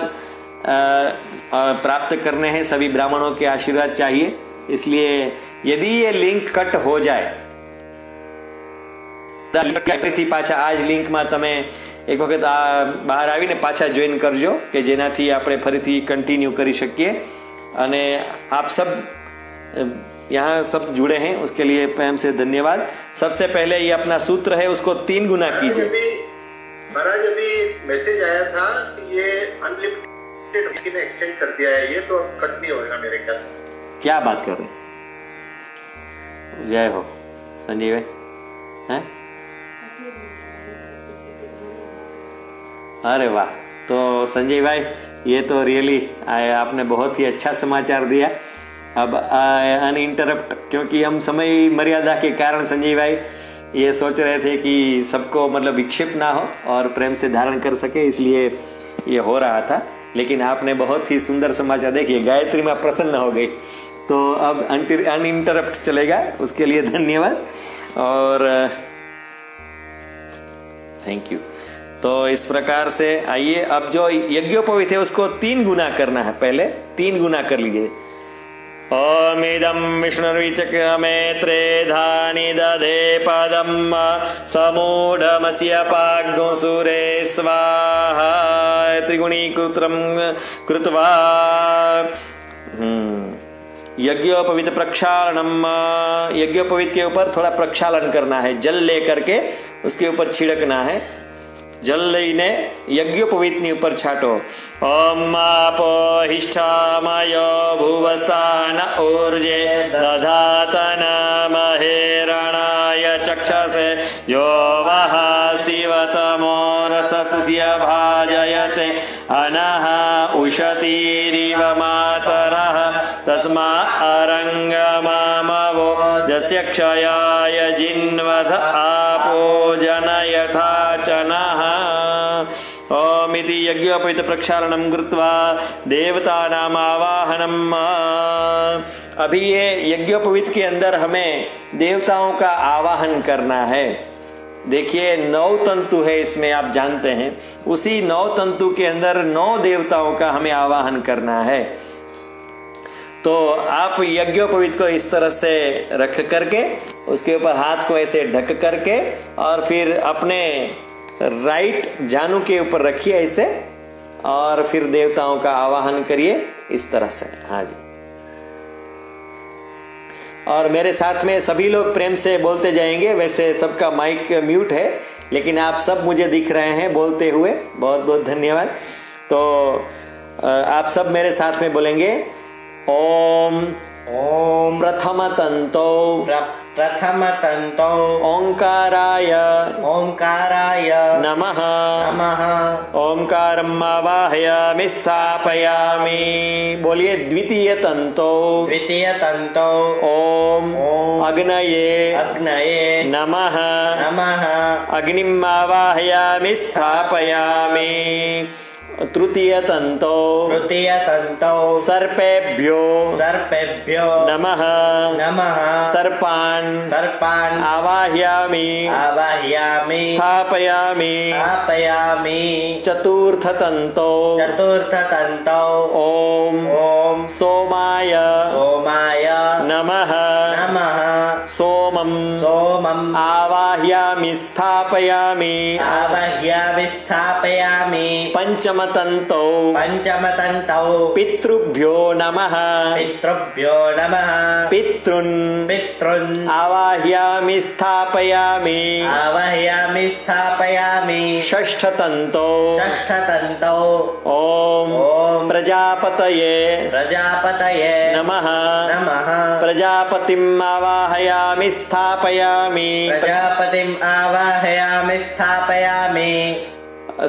प्राप्त करने हैं, सभी ब्राह्मणों के आशीर्वाद चाहिए। इसलिए यदि ये लिंक कट हो जाए थी पाछा आज लिंक में તમે એક વખત બહાર આવીને પાછા જોઈન કરજો કે જેનાથી આપણે ફરીથી કન્ટિન્યુ કરી શકીએ। અને આપ सब यहाँ सब जुड़े हैं उसके लिए प्रेम से धन्यवाद। सबसे पहले ये अपना सूत्र है उसको 3 गुना कीजिए। महाराज अभी मैसेज आया था कि ये अनलिमिटेड किसी ने एक्सटेंड कर दिया है, ये तो अब कट नहीं होगा मेरे ख्याल से। क्या बात कर रहे हैं? जय हो संजय भाई। हैं? अरे वाह, तो संजय भाई ये तो रियली आपने बहुत ही अच्छा समाचार दिया। अब अनइंटरप्ट, क्योंकि हम समय मर्यादा के कारण संजय भाई ये सोच रहे थे कि सबको मतलब विक्षेप ना हो और प्रेम से धारण कर सके, इसलिए ये हो रहा था। लेकिन आपने बहुत ही सुंदर समाचार, देखिए गायत्री माँ प्रसन्न हो गई, तो अब अनइंटरप्ट चलेगा, उसके लिए धन्यवाद और थैंक यू। तो इस प्रकार से आइए अब जो यज्ञोपवीत है उसको 3 गुना करना है। पहले 3 गुना कर लीजिए। ओमिदं विष्णुर्विचक्रमे त्रेधानि दधे पदं समूढमस्य पाग्नो सूरे स्वाहा त्रिगुणीकृतं कृत्वा यज्ञोपवीत प्रक्षालनम। यज्ञोपवीत के ऊपर थोड़ा प्रक्षालन करना है, जल लेकर के उसके ऊपर छिड़कना है। जल लईने यज्ञोपवीतनी ऊपर छाटो। ओम आपो हिष्ठामयो भुवस्थान ऊर्जे दधातन महेरणाय चक्षसे जो वः शिवतमो रसस्य भाजयते अनः उशतीरिव मातरः तस्मा अरङ्गमामवो यस्य क्षयाय जिन्वथ आपो जनयथा चनः। ओमिति यज्ञोपवीत प्रक्षालनम कृत्वा देवतानाम आवाहनम। अभी ये यज्ञोपवीत के अंदर हमें देवताओं का आवाहन करना है। देखिए 9 तंतु है इसमें, आप जानते हैं। उसी 9 तंतु के अंदर 9 देवताओं का हमें आवाहन करना है। तो आप यज्ञोपवीत को इस तरह से रख करके, उसके ऊपर हाथ को ऐसे ढक करके, और फिर अपने राइट जानु के ऊपर रखिए ऐसे, और फिर देवताओं का आवाहन करिए इस तरह से। हाँ जी। और मेरे साथ में सभी लोग प्रेम से बोलते जाएंगे। वैसे सबका माइक म्यूट है, लेकिन आप सब मुझे दिख रहे हैं बोलते हुए। बहुत बहुत धन्यवाद। तो आप सब मेरे साथ में बोलेंगे, ओम ओम प्रथम तंतो प्रथम तंतो ओंकाराय ओंकाराय नमः नमः ओंकारम् आवाहयामि स्थापयामि। बोलिए द्वितीय तंतो द्वितीय तंतो ओम ओम अग्नये अग्नये नमः नमः अग्निम् आवाहयामि स्थापयामि। तृतीय तंतो तृतीय तंतो सर्पेभ्यो सर्पेभ्यो नमः नमः सर्पान् सर्पान् आवाहयामि आवाहयामि स्थापयामि। स्थापयामि। चतुर्थ तंतो चतुर्थ तंतो ओम ओम सोमाय सोमाय नमः नमः सोमम् सोमम् आवाहयामि स्थापयामि। आवाहयामि स्थापयामि। पंचम तंतो पंचम तंतो पितृभ्यो नमः पितृभ्यो नमः पितॄन् पितॄन् आवाहयामि स्थापयामि। आवाहयामि स्थापयामि। षष्ठ तंतो षष्ठ तंतो ओम ओम प्रजापतये प्रजापतये नमः नमः प्रजापतिम् आवाहयामि स्थापयामि। प्रजापतिम् आवाहयामि स्थापयामि।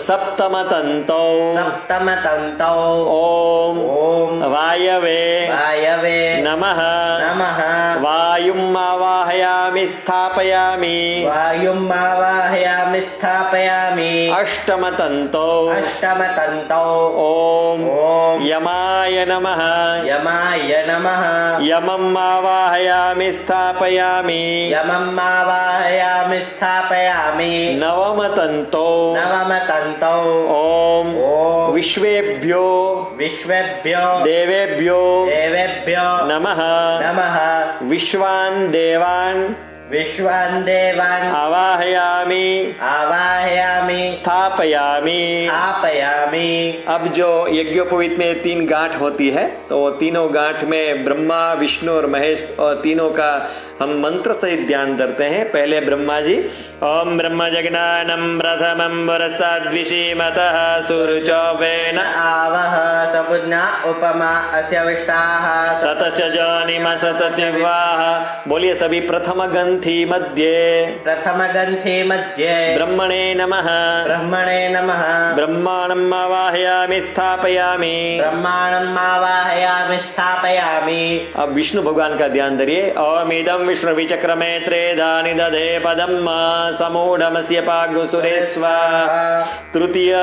सप्तम तंतो सप्तम तंतो ओम ओम वायवे वायवे नमः नमः वायुम् आवाहयामि स्थापयामि। वायुम् आवाहयामि स्थापयामि। अष्टम तंतो अष्टम तंतो ओम ओम यमाय नमः यमाय नमः यमम् आवाहयामि स्थापयामि। यमम् आवाहयामि स्थापयामि। नवम तंतो नवम तंतो ओम ओम विश्वेभ्यो विश्वेभ्यो देवेभ्यो देवेभ्यो नमः नमः विश्वान् देवान् विश्वान् देवान् आवाहयामि आवाहयामि स्थापयामि। स्थापयामि। अब जो यज्ञोपवीत में 3 गांठ होती है, तो वो तीनों गांठ में ब्रह्मा विष्णु और महेश और तीनों का हम मंत्र सहित ध्यान धरते हैं। पहले ब्रह्मा जी, ओम ब्रह्म जगनानम प्रथमं पुरस्ताद्विषीमतः सुरुचोवेन आवह सपुज्ञा उपमा अस्य विष्टाः सतच जानिम सतच वाह। बोलिए सभी। प्रथम ग्रंथि मध्ये प्रथम ग्रंथि मध्ये ब्रह्मणे नमः ब्रह्मणे नमः ब्रह्माणम् आवाहयामि स्थापयामि। ब्रह्माणम् आवाहयामि स्थापयामि। अब विष्णु भगवान का ध्यान धरिए। ओम इदं विष्णु विचक्रमे त्रेधानि दधे पदम् समूढमस्य पागुसुरे स्वाहा। तृतीय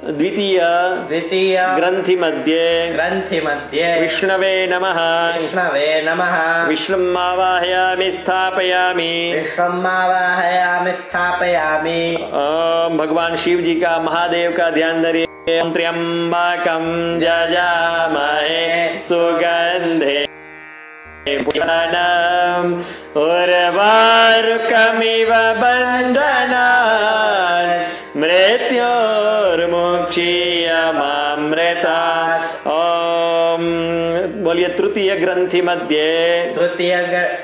द्वितीय द्वितीय ग्रंथि मध्ये ग्रंथि मध्ये विष्णवे नमः विष्णवे नमः विष्णुम् आवाहयामि स्थापयामि। विष्णुम् आवाहयामि स्थापयामि। ओम भगवान शिव जी का, महादेव का ध्यान धरिए। ओम त्र्यंबकं जजामहे सुगंधे पुष्टिवर्धनम् उर्वारुकमिव बन्धनान् मृत्योर्मुक्षीयमामृतात्। ओम बोलिए। तृतीय ग्रंथि मध्ये तृतीय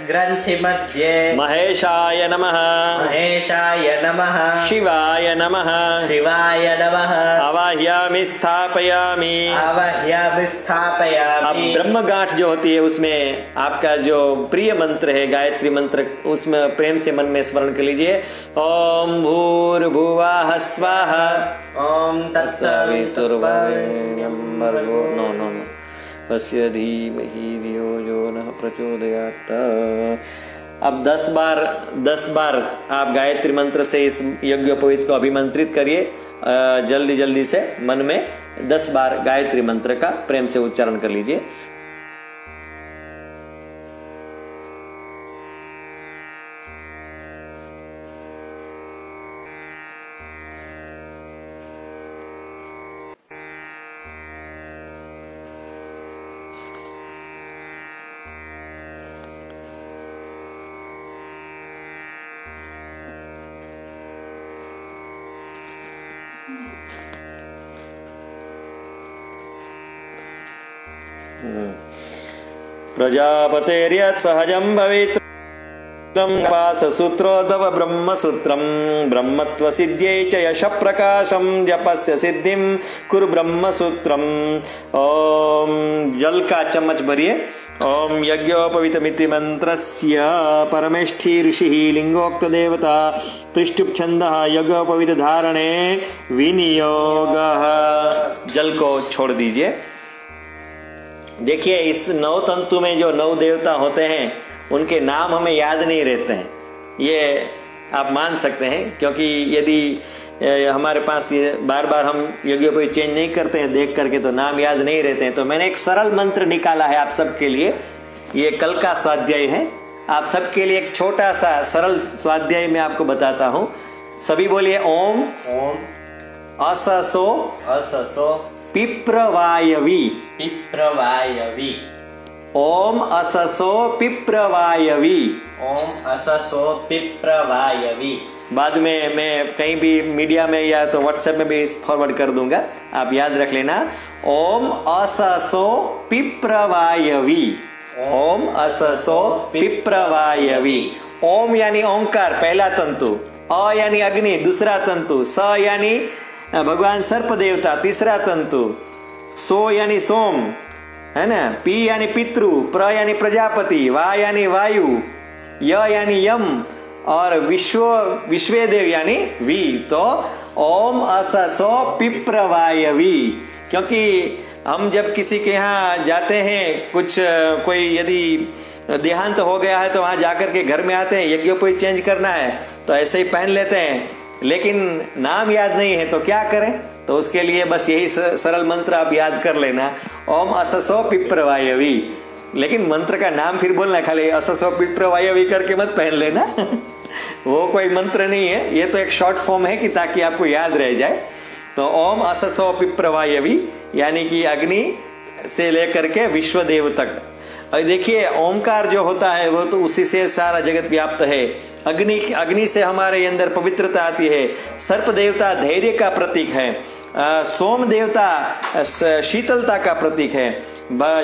ग्रंथि मध्ये महेशाय नमः महेशाय नमः शिवाय नमः शिवाय नमः आवाहयामि स्थापयामि। आवाहयामि अब स्थापयामि। ब्रह्म गांठ जो होती है, उसमें आपका जो प्रिय मंत्र है गायत्री मंत्र, उसमें प्रेम से मन में स्मरण कर लीजिए। ओम भूर्भुवः स्वाहा ओम तत्सवितुर्वरेण्यं भर्गो नो नो नो तस्य धीमहि धियो यो नः प्रचोदयात्। अब 10 बार आप गायत्री मंत्र से इस यज्ञोपवीत को अभिमंत्रित करिए। जल्दी जल्दी से मन में 10 बार गायत्री मंत्र का प्रेम से उच्चारण कर लीजिए। प्रजापतेर्यत् सहजं भवेत् सूत्रोद्भव ब्रह्मसूत्रम ब्रह्मत्व सिद्ध्यै च यश प्रकाशम जपस्य सिद्धिम कुरु ब्रह्मसूत्रम। ओम जल का चम्मच भरिए। ओम यज्ञोपवीतमिति मंत्रस्य परमेष्ठी ऋषिः लिंगोक्त देवता त्रिष्टुप छंदः यज्ञोपवीत धारणे विनियोगः। जल को छोड़ दीजिए। देखिए इस 9 तंतु में जो 9 देवता होते हैं उनके नाम हमें याद नहीं रहते हैं, ये आप मान सकते हैं, क्योंकि यदि हमारे पास ये बार बार हम यज्ञोपवीत चेंज नहीं करते हैं देख करके तो नाम याद नहीं रहते हैं। तो मैंने एक सरल मंत्र निकाला है आप सबके लिए, ये कल का स्वाध्याय है। आप सबके लिए एक छोटा सा सरल स्वाध्याय मैं आपको बताता हूं। सभी बोलिए ओम। ओम अससो अससो पिप्रवायवी पिप्रवायवी। ओम अससो पिप्रवायवी। ओम अससो पिप्रवायवी। बाद में मैं कहीं भी मीडिया में या तो व्हाट्सएप में भी फॉरवर्ड कर दूंगा, आप याद रख लेना। ओम अससो पिप्रवायवी। ओम अससो पिप्रवायवी। ओम यानी ओंकार पहला तंतु, अ यानी अग्नि दूसरा तंतु, स यानी भगवान सर्प देवता तीसरा तंतु, सो यानी सोम है ना, पी यानी पितृ, प्र यानी प्रजापति, वा यानी वायु, य यानी यम और विश्वे देव यानी वी। तो ओम अससो पिप्रवायवी। क्योंकि हम जब किसी के यहाँ जाते हैं, कुछ कोई यदि देहांत हो गया है तो वहां जाकर के घर में आते हैं, यज्ञोपवीत चेंज करना है तो ऐसे ही पहन लेते हैं, लेकिन नाम याद नहीं है तो क्या करें। तो उसके लिए बस यही सरल मंत्र आप याद कर लेना, ओम अससो पिप्रवायवी। लेकिन मंत्र का नाम फिर बोलना, खाली अससो पिप्रवायवी करके मत पहन लेना वो कोई मंत्र नहीं है, ये तो एक शॉर्ट फॉर्म है कि ताकि आपको याद रह जाए। तो ओम अससो पिप्रवायवी यानी कि अग्नि से लेकर के विश्वदेव तक। और देखिए ओंकार जो होता है वो तो उसी से सारा जगत व्याप्त है। अग्नि से हमारे अंदर पवित्रता आती है। सर्प देवता धैर्य का प्रतीक है। सोम देवता शीतलता का प्रतीक है।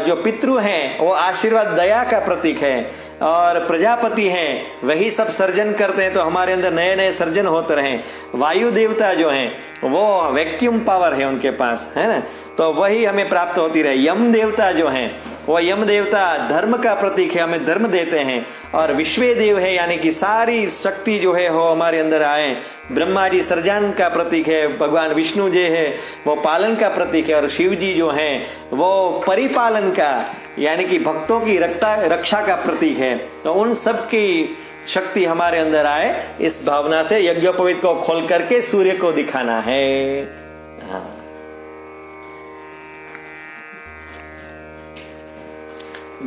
जो पितृ हैं वो आशीर्वाद दया का प्रतीक है। और प्रजापति हैं वही सब सर्जन करते हैं तो हमारे अंदर नए नए सर्जन होते रहे। वायु देवता जो हैं वो वैक्यूम पावर है उनके पास, है ना, तो वही हमें प्राप्त होती रहे। यम देवता जो हैं वो यम देवता धर्म का प्रतीक है, हमें धर्म देते हैं। और विश्वे देव है यानी कि सारी शक्ति जो है वो हमारे अंदर आए। ब्रह्मा जी सर्जन का प्रतीक है, भगवान विष्णु जो है वो पालन का प्रतीक है, और शिव जी जो हैं वो परिपालन का यानी कि भक्तों की रक्षा का प्रतीक है। तो उन सब की शक्ति हमारे अंदर आए, इस भावना से यज्ञोपवीत को खोल करके सूर्य को दिखाना है। हाँ।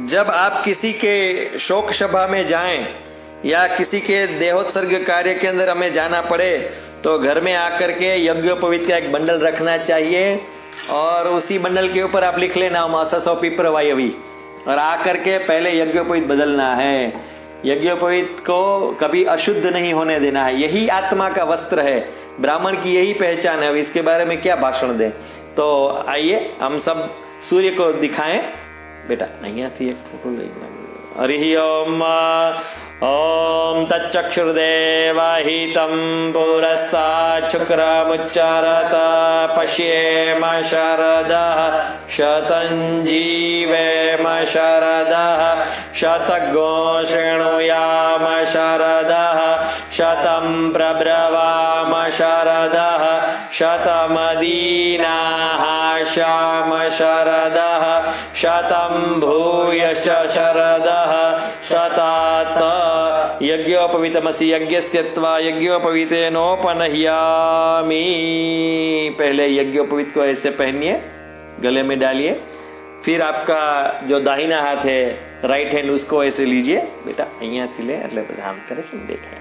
जब आप किसी के शोक सभा में जाएं या किसी के देहोत्सर्ग कार्य के अंदर हमें जाना पड़े तो घर में आकर के यज्ञोपवीत का एक बंडल रखना चाहिए, और उसी बंडल के ऊपर आप लिख लेना अससो पिप्रवायवी, और आकर के पहले यज्ञोपवीत बदलना है। यज्ञोपवीत को कभी अशुद्ध नहीं होने देना है, यही आत्मा का वस्त्र है, ब्राह्मण की यही पहचान है। इसके बारे में क्या भाषण दें। तो आइए हम सब सूर्य को दिखाएं। बेटा અહીંયા થી એક ફોટો લઈ લો। हरि ओम। ओम तच्चक्षुर्देवाहितं पुरस्तात् शुक्रमुच्चारत पश्येम शरदः शतं जीवेम शरदः शतगो शृणुयाम शरदः शतं प्रब्रवाम शरदः शतमदीनाः श्याम शरदः शतं भूयश्च शरदः शतात यज्ञोपवीतमसि यज्ञस्य त्वा यज्ञोपवीतेनोपनह्यामि। पहले यज्ञोपवीत को ऐसे पहनिए, गले में डालिए, फिर आपका जो दाहिना हाथ है राइट हैंड उसको ऐसे लीजिए। बेटा અહીંયાથી લે એટલે બધા આમ કરે છે દેખાય।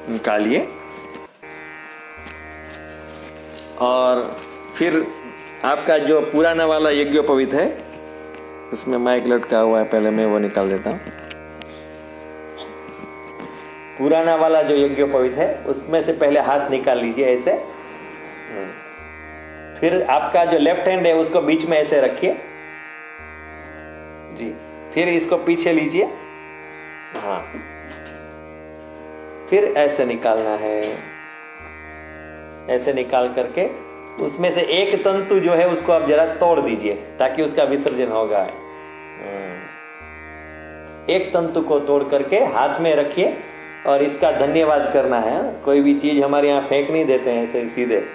निकालिए और फिर आपका जो पुराना वाला यज्ञोपवीत है इसमें माइक लटका हुआ है, पहले मैं वो निकाल देता हूँ। पुराना वाला जो यज्ञोपवीत है उसमें से पहले हाथ निकाल लीजिए ऐसे। फिर आपका जो लेफ्ट हैंड है उसको बीच में ऐसे रखिए जी। फिर इसको पीछे लीजिए, हाँ। फिर ऐसे निकालना है, ऐसे निकाल करके उसमें से एक तंतु जो है उसको आप जरा तोड़ दीजिए ताकि उसका विसर्जन होगा। एक तंतु को तोड़ करके हाथ में रखिए और इसका धन्यवाद करना है। कोई भी चीज हमारे यहाँ फेंक नहीं देते हैं, ऐसे सीधे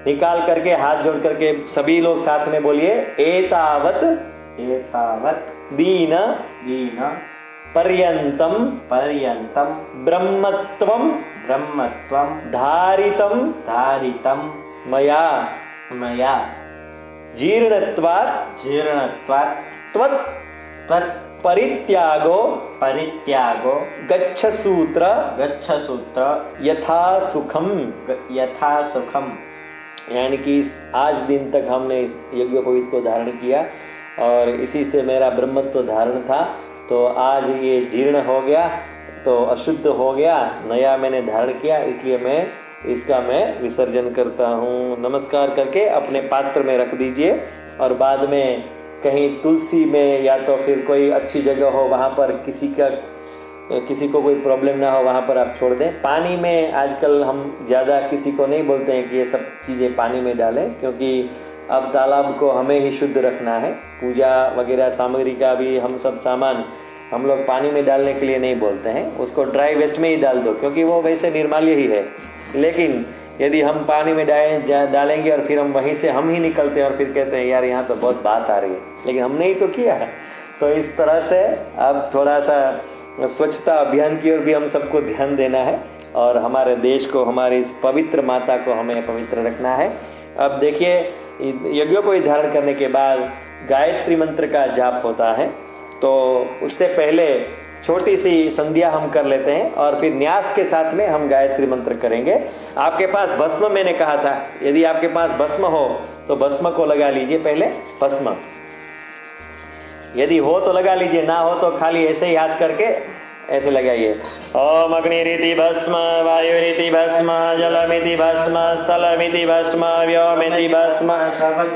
निकाल करके हाथ जोड़ करके सभी लोग साथ में बोलिए, एतावत एतावत् दीन दीन पर्यंतम पर्यंतम ब्रह्मत्वम ब्रह्मत्वं धारितम धारितं मया मया जीर्णत्वात् जीर्णत्वात् त्वत् त्वत् परित्यागो परित्यागो गच्छ सूत्र गच्छ सूत्र यथा सुखम। यथा सुखम। यानी कि आज दिन तक हमने इस यज्ञोपवीत को धारण किया और इसी से मेरा ब्रह्मत्व धारण था, तो आज ये जीर्ण हो गया तो अशुद्ध हो गया, नया मैंने धारण किया, इसलिए मैं विसर्जन करता हूँ। नमस्कार करके अपने पात्र में रख दीजिए और बाद में कहीं तुलसी में या तो फिर कोई अच्छी जगह हो वहाँ पर किसी को कोई प्रॉब्लम ना हो वहाँ पर आप छोड़ दें। पानी में आजकल हम ज़्यादा किसी को नहीं बोलते हैं कि ये सब चीज़ें पानी में डालें, क्योंकि अब तालाब को हमें ही शुद्ध रखना है। पूजा वगैरह सामग्री का भी हम सब सामान हम लोग पानी में डालने के लिए नहीं बोलते हैं, उसको ड्राई वेस्ट में ही डाल दो क्योंकि वो वैसे निर्माल्य ही है। लेकिन यदि हम पानी में डालेंगे और फिर हम वहीं से हम ही निकलते हैं और फिर कहते हैं यार यहाँ तो बहुत बास आ रही है, लेकिन हमने ही तो किया है। तो इस तरह से अब थोड़ा सा स्वच्छता अभियान की ओर भी हम सबको ध्यान देना है और हमारे देश को, हमारी इस पवित्र माता को हमें पवित्र रखना है। अब देखिए, यज्ञोपवीत धारण करने के बाद गायत्री मंत्र का जाप होता है, तो उससे पहले छोटी सी संध्या हम कर लेते हैं और फिर न्यास के साथ में हम गायत्री मंत्र करेंगे। आपके पास भस्म, मैंने कहा था यदि आपके पास भस्म हो तो भस्म को लगा लीजिए पहले, भस्म यदि हो तो लगा लीजिए, ना हो तो खाली ऐसे ही हाथ करके ऐसे लगाइए। ओम अग्निरिति भस्म, वायुरिति भस्म, जलमिति भस्म, स्थलमिति भस्म, व्योमिति भस्म,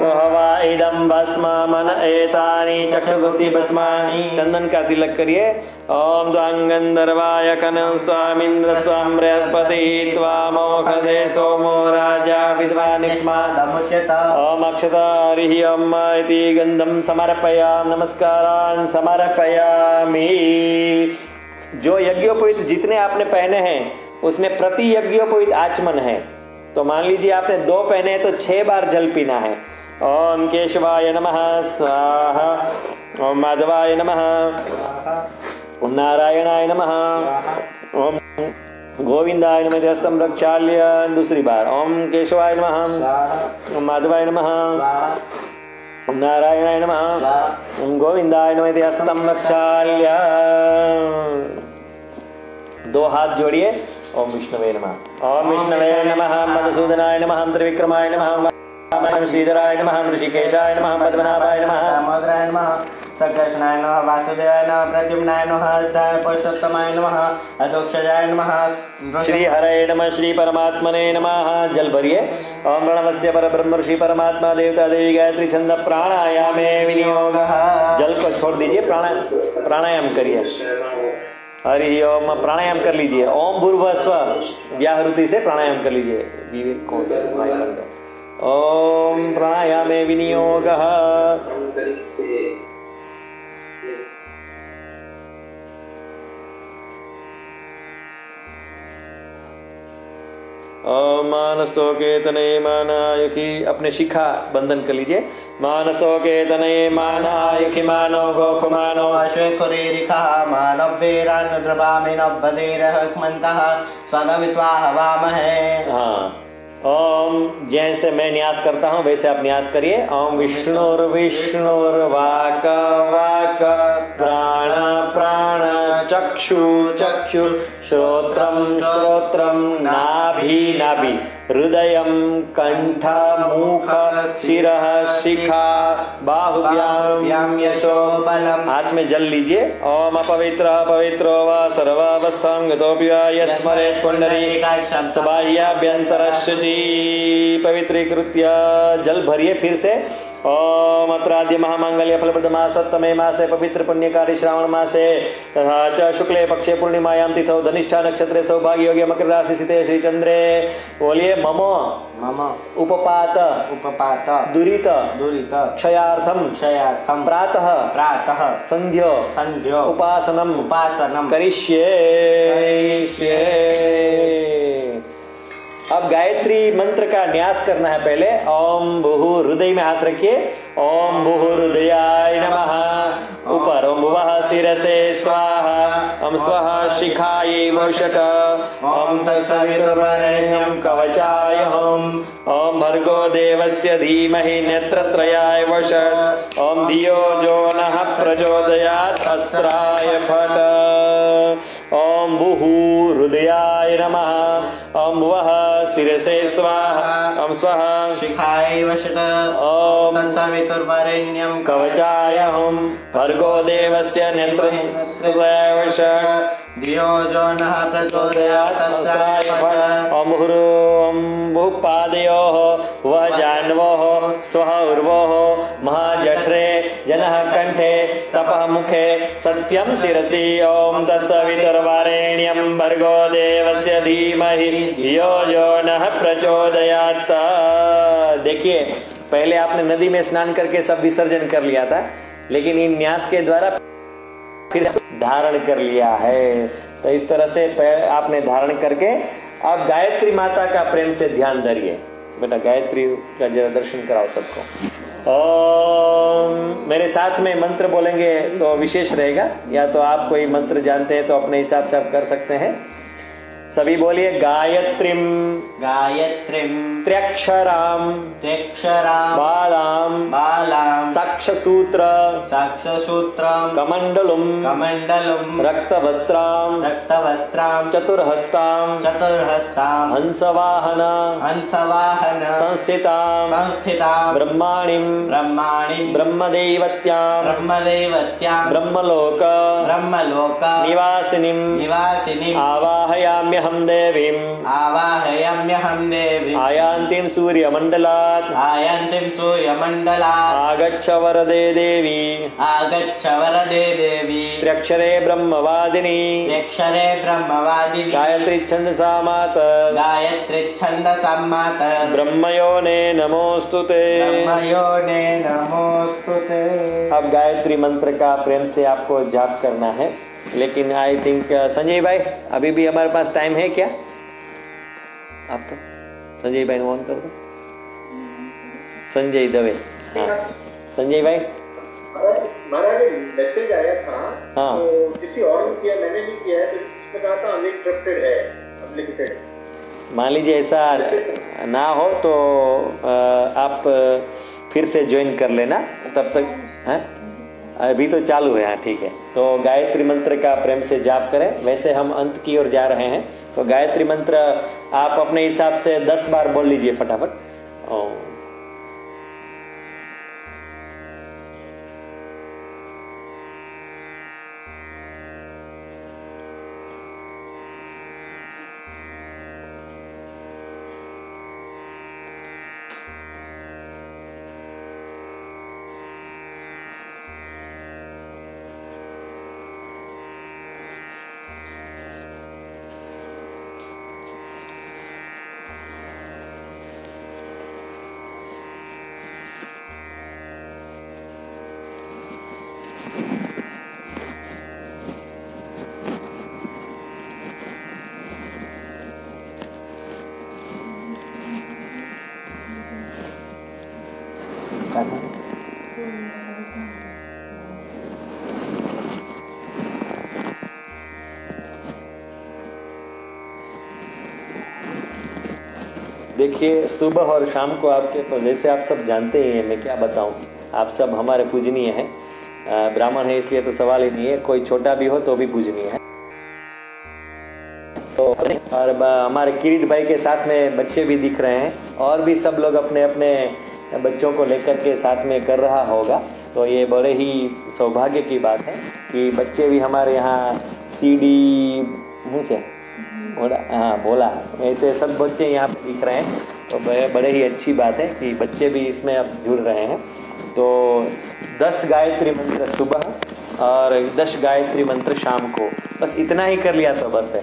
हवा इदं भस्म, मन एतानि चक्षुषि भस्मानि। चंदन का तिलक करिए। ओम द्वां गंधर्वाय कनं स्वामिन्द्र स्वां बृहस्पति त्वामोखदे सोमो राजा विद्वानिक्ष्मादमुच्यत। ओम अक्षता हरिः ओम इति गंधं समर्पयामि, नमस्कारान् समर्पयामि। जो यज्ञोपवीत जितने आपने पहने हैं उसमें प्रति यज्ञोपवीत आचमन है, तो मान लीजिए आपने 2 पहने हैं तो 6 बार जल पीना है। ओम केशवाय नमः स्वाहा, ओम माधवाय नमः, ओम नारायणाय नमः, ओम गोविंदाय नमः हस्तं प्रक्षाल्य। दूसरी बार ओम केशवाय नमः, ओम माधवाय नमः, ओम नारायणाय नमः, ओम गोविंदाय नमः हस्तं प्रक्षाल्य। 2 हाथ जोड़िए। ओम विष्णुवे नमः, ओम विष्णुवे नमः, मधुसूदनाय नमः, त्रिविक्रमाय नमः, श्रीधराय नमः, ऋषिकेशाय नमः, पद्मनाभाय नमः, दामोदराय नमः, संकर्षणाय नमः, वासुदेवाय नमः, प्रद्युम्नाय नमः, पुरुषोत्तमाय नमः, अधोक्षजाय नमः, श्री हरे नमः, श्री परमात्मने नमः। जल भरिए। ओम प्रणवस्य परब्रह्म ऋषि परमात्मा देवता देवी गायत्री छंद प्राणायामे विनियोगः। जल को छोड़ दीजिए, प्राणायाम करिए। हरि ओम, प्राणायाम कर लीजिए। ओम भूर्भुवस्व व्याहृति से प्राणायाम कर लीजिए। विवेक कौन सा? ओम प्राणायामे विनियोगः। मानस्तो के तनये मानायकी, अपने शिखा बंधन कर लीजिए। मानस्तो के तनये मानायकी, मानो गोखुमानो अश्वेकुरीरिखः, मानवेरान् द्रवामिनवधेरहक्मन्तः सदमित्वा हवामहे। हाँ, ओम जैसे मैं न्यास करता हूँ वैसे आप न्यास करिए। ओम विष्णुर्वाक वाक, प्राण प्राण, चक्षु चक्षु, श्रोत्रम श्रोत्रम, नाभि नाभि। हृदयं कंठ मुख शिरः शिखा बाहुभ्याम यशो बलम। हाथ में जल लीजिए। ओम अपवित्र पवित्रो वा सर्वावस्थां गतोऽपि वा यस्मरेत् पुंडरीकाक्षं सबाह्याभ्यन्तरश्चि। पवित्रीकृत्य जल भरिए फिर से। ओम अत्राद्य महामांगल्य फलप्रद मासप्तमे मासे पवित्र पुण्यकारी श्रावण मासे तथा च शुक्ले पक्षे पूर्णिमायां तिथौ धनिष्ठा नक्षत्रे सौभाग्य योगे मकर राशि स्थिते श्री चंद्रे। बोलिए मम मम उपपात उपपात दुरित दुरित क्षयार्थम क्षयार्थम प्रातः प्रातः संध्यो संध्यो उपासनम उपासनम करिष्ये। अब गायत्री मंत्र का न्यास करना है। पहले ओम भूहु हृदय में हाथ रखिए। ओम भूहु हृदयाय नमः। ऊपर ओम भुवः शिरसे स्वाहा। ओम स्वः शिखायै वषट। ओम तत्सवितुर्वरेण्यं कवचाय होम। ओम भर्गो देवस्य धीमहि नेत्रत्रयाय वषट। ओम धियो जो नः प्रचोदयात् अस्त्राय फट। ओम भूहु हृदयाय नमः। ओम भुवः शिरसे स्वाहा। ओम स्वः शिखायै वषट। ओम तत्सवितुर्वरेण्यं कवचाय होम। भर्गो देवस्य नेत्रत्रयाय वषट। धियो जो नः प्रचोदयात् अस्त्राय फट। ओम भूपादयोः वः जाह्नवोः स्वः उर्वोः महाजठरे जनः कंठे तपः मुखे सत्यं शिरसि। ओम तत्सवितुर्वरेण्यं भर्गो देवस्य धीमहि धियो जो नः प्रचोदयात्। देखिए पहले आपने नदी में स्नान करके सब विसर्जन कर लिया था, लेकिन इन न्यास के द्वारा फिर धारण कर लिया है। तो इस तरह से आपने धारण करके आप गायत्री माता का प्रेम से ध्यान धरिए। बेटा गायत्री का जरा दर्शन कराओ सबको। ओम मेरे साथ में मंत्र बोलेंगे तो विशेष रहेगा, या तो आप कोई मंत्र जानते हैं तो अपने हिसाब से आप कर सकते हैं। सभी बोलिए गायत्रीम गायत्रीम त्र्यक्षराम त्र्यक्षराम बालाम बालाम साक्षसूत्र साक्षसूत्रम कमंडलुम कमंडलुम रक्तवस्त्राम रक्तवस्त्राम चतुर्हस्ताम चतुर्हस्ताम हंसवाहन हंसवाहन संस्थिताम संस्थिताम ब्रह्माणिम ब्रह्माणि ब्रह्मदेवत्याम ब्रह्मदेवत्याम ब्रह्मलोक ब्रह्मलोक निवासिनीम निवासिनीम आवाहयाम्यहं देवीम आवाहयाम्यहं देवीम आयान्तीं सूर्यमण्डलात् आयन्तीं सूर्यमण्डलात् आगच्छ वरदे देवी आगच्छ वरदे देवी त्र्यक्षरे ब्रह्मवादिनी त्र्यक्षरे ब्रह्मवादिनी गायत्री छन्दसा मातर गायत्री छन्दसा मातर ब्रह्मयोने नमोस्तुते। ब्रह्मयोने नमोस्तुते। अब गायत्री मंत्र का प्रेम से आपको जाप करना है, लेकिन आई थिंक संजय भाई अभी भी हमारे पास टाइम है क्या? आप तो संजय भाई ऑन कर दो। संजय दवे, हाँ संजय भाई। महाराज मैसेज आया था, हाँ तो किसी और ने किया, मैंने नहीं किया है, तो इसमें कहा था अनलिमिटेड है, अनलिमिटेड। मान लीजिए ऐसा ना हो तो आप फिर से ज्वाइन कर लेना, तब तक है अभी तो चालू है। हाँ ठीक है, तो गायत्री मंत्र का प्रेम से जाप करें। वैसे हम अंत की ओर जा रहे हैं, तो गायत्री मंत्र आप अपने हिसाब से 10 बार बोल लीजिए फटाफट। देखिए सुबह और शाम को आपके, तो वैसे आप सब जानते ही हैं, मैं क्या बताऊं, आप सब हमारे पूजनीय हैं। ब्राह्मण है इसलिए तो सवाल ही नहीं है, कोई छोटा भी हो तो भी पूजनीय है। तो और हमारे किरीट भाई के साथ में बच्चे भी दिख रहे हैं और भी सब लोग अपने अपने बच्चों को लेकर के साथ में कर रहा होगा। तो ये बड़े ही सौभाग्य की बात है कि बच्चे भी हमारे यहाँ सीडी मुझे बोला ऐसे सब बच्चे यहाँ पे दिख रहे हैं। तो बड़े ही अच्छी बात है कि बच्चे भी इसमें अब जुड़ रहे हैं। तो 10 गायत्री मंत्र सुबह और 10 गायत्री मंत्र शाम को, बस इतना ही कर लिया तो बस है।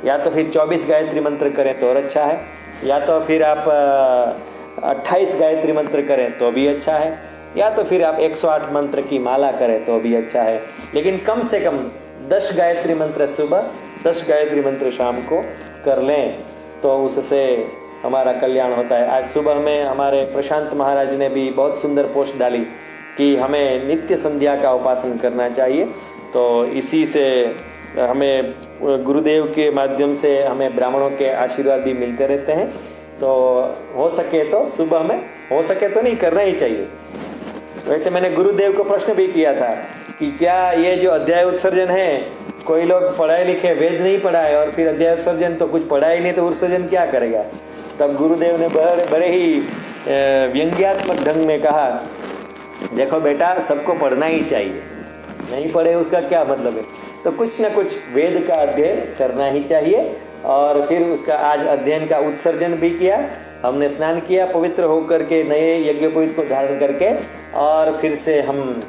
या तो फिर 24 गायत्री मंत्र करें तो और अच्छा है, या तो फिर आप 28 गायत्री मंत्र करें तो भी अच्छा है, या तो फिर आप 108 मंत्र की माला करें तो भी अच्छा है। लेकिन कम से कम 10 गायत्री मंत्र सुबह, 10 गायत्री मंत्र शाम को कर लें तो उससे हमारा कल्याण होता है। आज सुबह में हमारे प्रशांत महाराज ने भी बहुत सुंदर पोस्ट डाली कि हमें नित्य संध्या का उपासन करना चाहिए। तो इसी से हमें गुरुदेव के माध्यम से हमें ब्राह्मणों के आशीर्वाद भी मिलते रहते हैं। तो हो सके तो सुबह में, हो सके तो नहीं करना ही चाहिए। वैसे मैंने गुरुदेव को प्रश्न भी किया था कि क्या ये जो अध्याय उत्सर्जन है, कोई लोग पढ़ाए लिखे वेद नहीं पढ़ा है और फिर अध्याय उत्सर्जन तो कुछ पढ़ा ही नहीं तो उत्सर्जन क्या करेगा। तब गुरुदेव ने बड़े ही व्यंग्यात्मक ढंग में कहा, देखो बेटा सबको पढ़ना ही चाहिए, नहीं पढ़े उसका क्या मतलब है। तो कुछ न कुछ वेद का अध्ययन करना ही चाहिए। और फिर उसका आज अध्ययन का उत्सर्जन भी किया, हमने स्नान किया पवित्र होकर के नए यज्ञोपवीत को धारण करके, और फिर से हम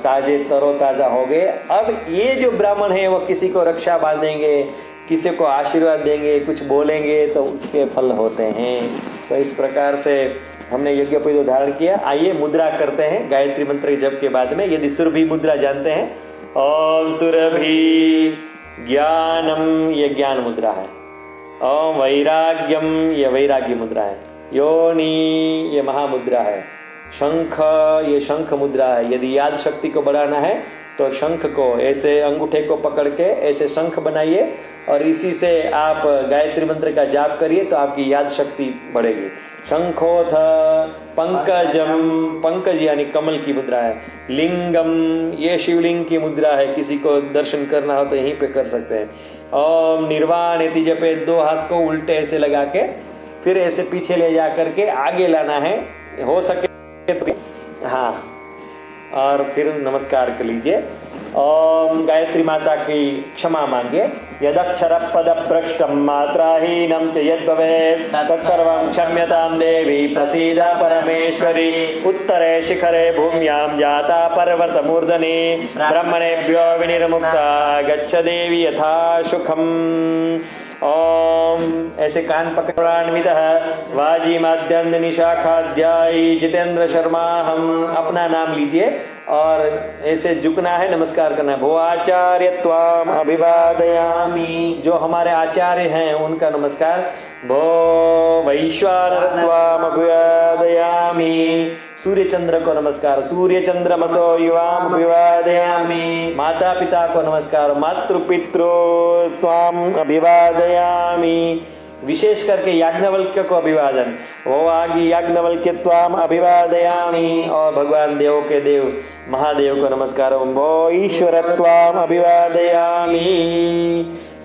ताजे तरोताजा हो गए। अब ये जो ब्राह्मण है वो किसी को रक्षा बांधेंगे, किसी को आशीर्वाद देंगे, कुछ बोलेंगे तो उसके फल होते हैं। तो इस प्रकार से हमने यज्ञोपवीत धारण किया। आइए मुद्रा करते हैं गायत्री मंत्र जप के बाद में। यदि सुरभि मुद्रा जानते हैं, ओम सुरभि ज्ञानम, ये ज्ञान मुद्रा है। ओम वैराग्यम, ये वैराग्य मुद्रा है। योनि, ये महामुद्रा है। शंख, ये शंख मुद्रा है। यदि याद शक्ति को बढ़ाना है तो शंख को ऐसे अंगूठे को पकड़ के ऐसे शंख बनाइए और इसी से आप गायत्री मंत्र का जाप करिए तो आपकी याद शक्ति बढ़ेगी। शंखोथ पंकजम, पंकज यानी कमल की मुद्रा है। लिंगम, ये शिवलिंग की मुद्रा है, किसी को दर्शन करना हो तो यहीं पे कर सकते हैं। ओम निर्वाण इति जपे, 2 हाथ को उल्टे ऐसे लगा के फिर ऐसे पीछे ले जा करके आगे लाना है, हो सके तो हाँ, और फिर नमस्कार कर लीजिए। ओम गायत्री माता की क्षमा मांगे। यदक्षर पद भ्रष्टम मात्राहीनम च यद्भवेत् तत्सर्वं क्षम्यतां देवी प्रसीद परमेश्वरी। उत्तरे शिखरे भूम्यां जाता पर्वत मूर्धनि ब्रह्मणेभ्यो विनिर्मुक्ता गच्छ देवी यथा सुखम। ओम ऐसे कान पकड़ान्वितः वाजी माद्यंत निशाखाध्यायी जितेंद्र शर्मा, हम अपना नाम लीजिए और ऐसे झुकना है, नमस्कार करना है। भो आचार्य त्वाम अभिवादयामि, जो हमारे आचार्य हैं उनका नमस्कार। भो वैश्वानर त्वाम अभिवादयामि, सूर्य चंद्र को नमस्कार। सूर्य चंद्रमसो युवाम अभिवादयामि, माता पिता को नमस्कार। मातृ पितृ त्वाम अभिवादयामि, विशेष करके याज्ञवल्क्य को अभिवादन। वो आगे याज्ञवल्क्य त्वाम अभिवादयामि, और भगवान देव के देव महादेव को नमस्कार। वो ईश्वर त्वाम अभिवादयामि।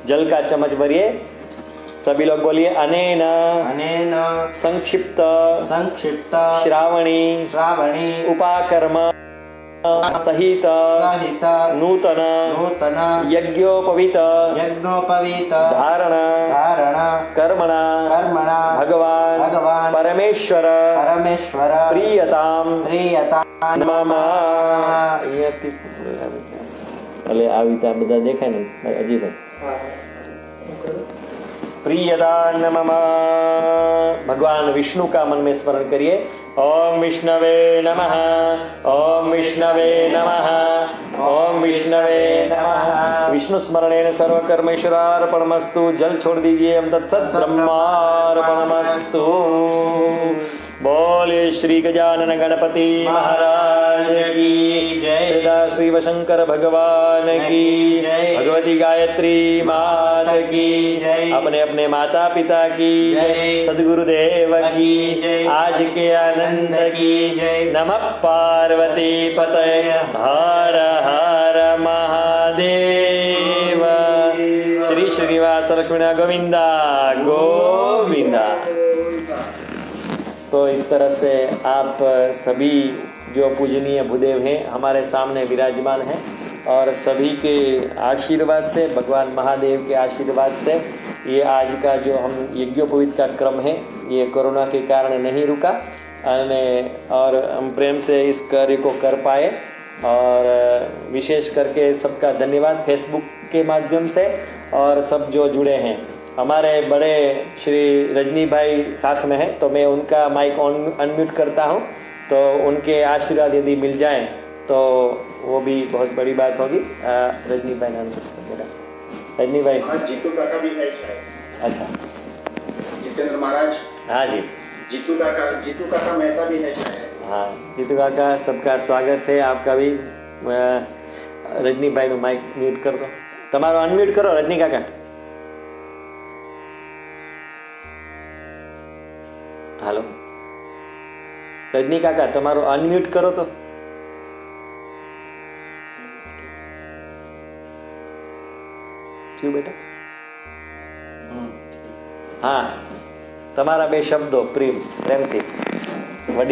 जल का चम्मच भरिए, सभी लोग बोलिए। अनेन, अनेन संक्षिप्त, संक्षिप्त श्रावणी, श्रावणी उपाकर्म सहित सहित नूतन नूतन यज्ञोपवीत यज्ञोपवीत धारण धारण कर्मणा कर्मणा भगवान भगवान परमेश्वर परमेश्वर प्रियताम प्रियता मम। अले આવી તા બધા દેખાય ને અજી ભાઈ प्रियदान मम। भगवान विष्णु का मन में स्मरण करिए। ओम विष्णवे नमः, ओम विष्णवे नमः, ओम विष्णवे नमः। विष्णु स्मरणेन सर्वकर्मेश्वरार्पणमस्तु। जल छोड़ दीजिए। हम तत्सत् ब्रह्मार्पणमस्तु। बोले श्री गजानन गणपति महाराज की जय। सदा श्री वशंकर भगवान की जय। भगवती गायत्री मात की जय। अपने अपने माता पिता की जय। सद्गुरुदेव की जय। आज के आनंद की जय। नमः पार्वती पतये हर हर महादेव। श्री श्री श्रीनिवास लक्ष्मण गोविंदा गोविंदा। तो इस तरह से आप सभी जो पूजनीय भूदेव हैं हमारे सामने विराजमान हैं और सभी के आशीर्वाद से, भगवान महादेव के आशीर्वाद से ये आज का जो हम यज्ञोपवीत का क्रम है ये कोरोना के कारण नहीं रुका और हम प्रेम से इस कार्य को कर पाए। और विशेष करके सबका धन्यवाद फेसबुक के माध्यम से और सब जो जुड़े हैं। हमारे बड़े श्री रजनी भाई साथ में हैं तो मैं उनका माइक अनम्यूट करता हूं, तो उनके आशीर्वाद यदि मिल जाएं तो वो भी बहुत बड़ी बात होगी। रजनी भाई नाम रजनी भाई। जीतू काका भी है। अच्छा, जितेंद्र महाराज। हाँ जी। जीतू काका मेहता भी है शायद। हाँ, जीतू काका सबका स्वागत है, आपका भी। रजनी भाई नो माइक म्यूट कर दो, तमारो अनम्यूट करो रजनी काका। हेलो रजनी काका, तमारो अनम्यूट करो तो। क्यों बेटा? हाँ, तमारा बे शब्दो प्रेम थी वडी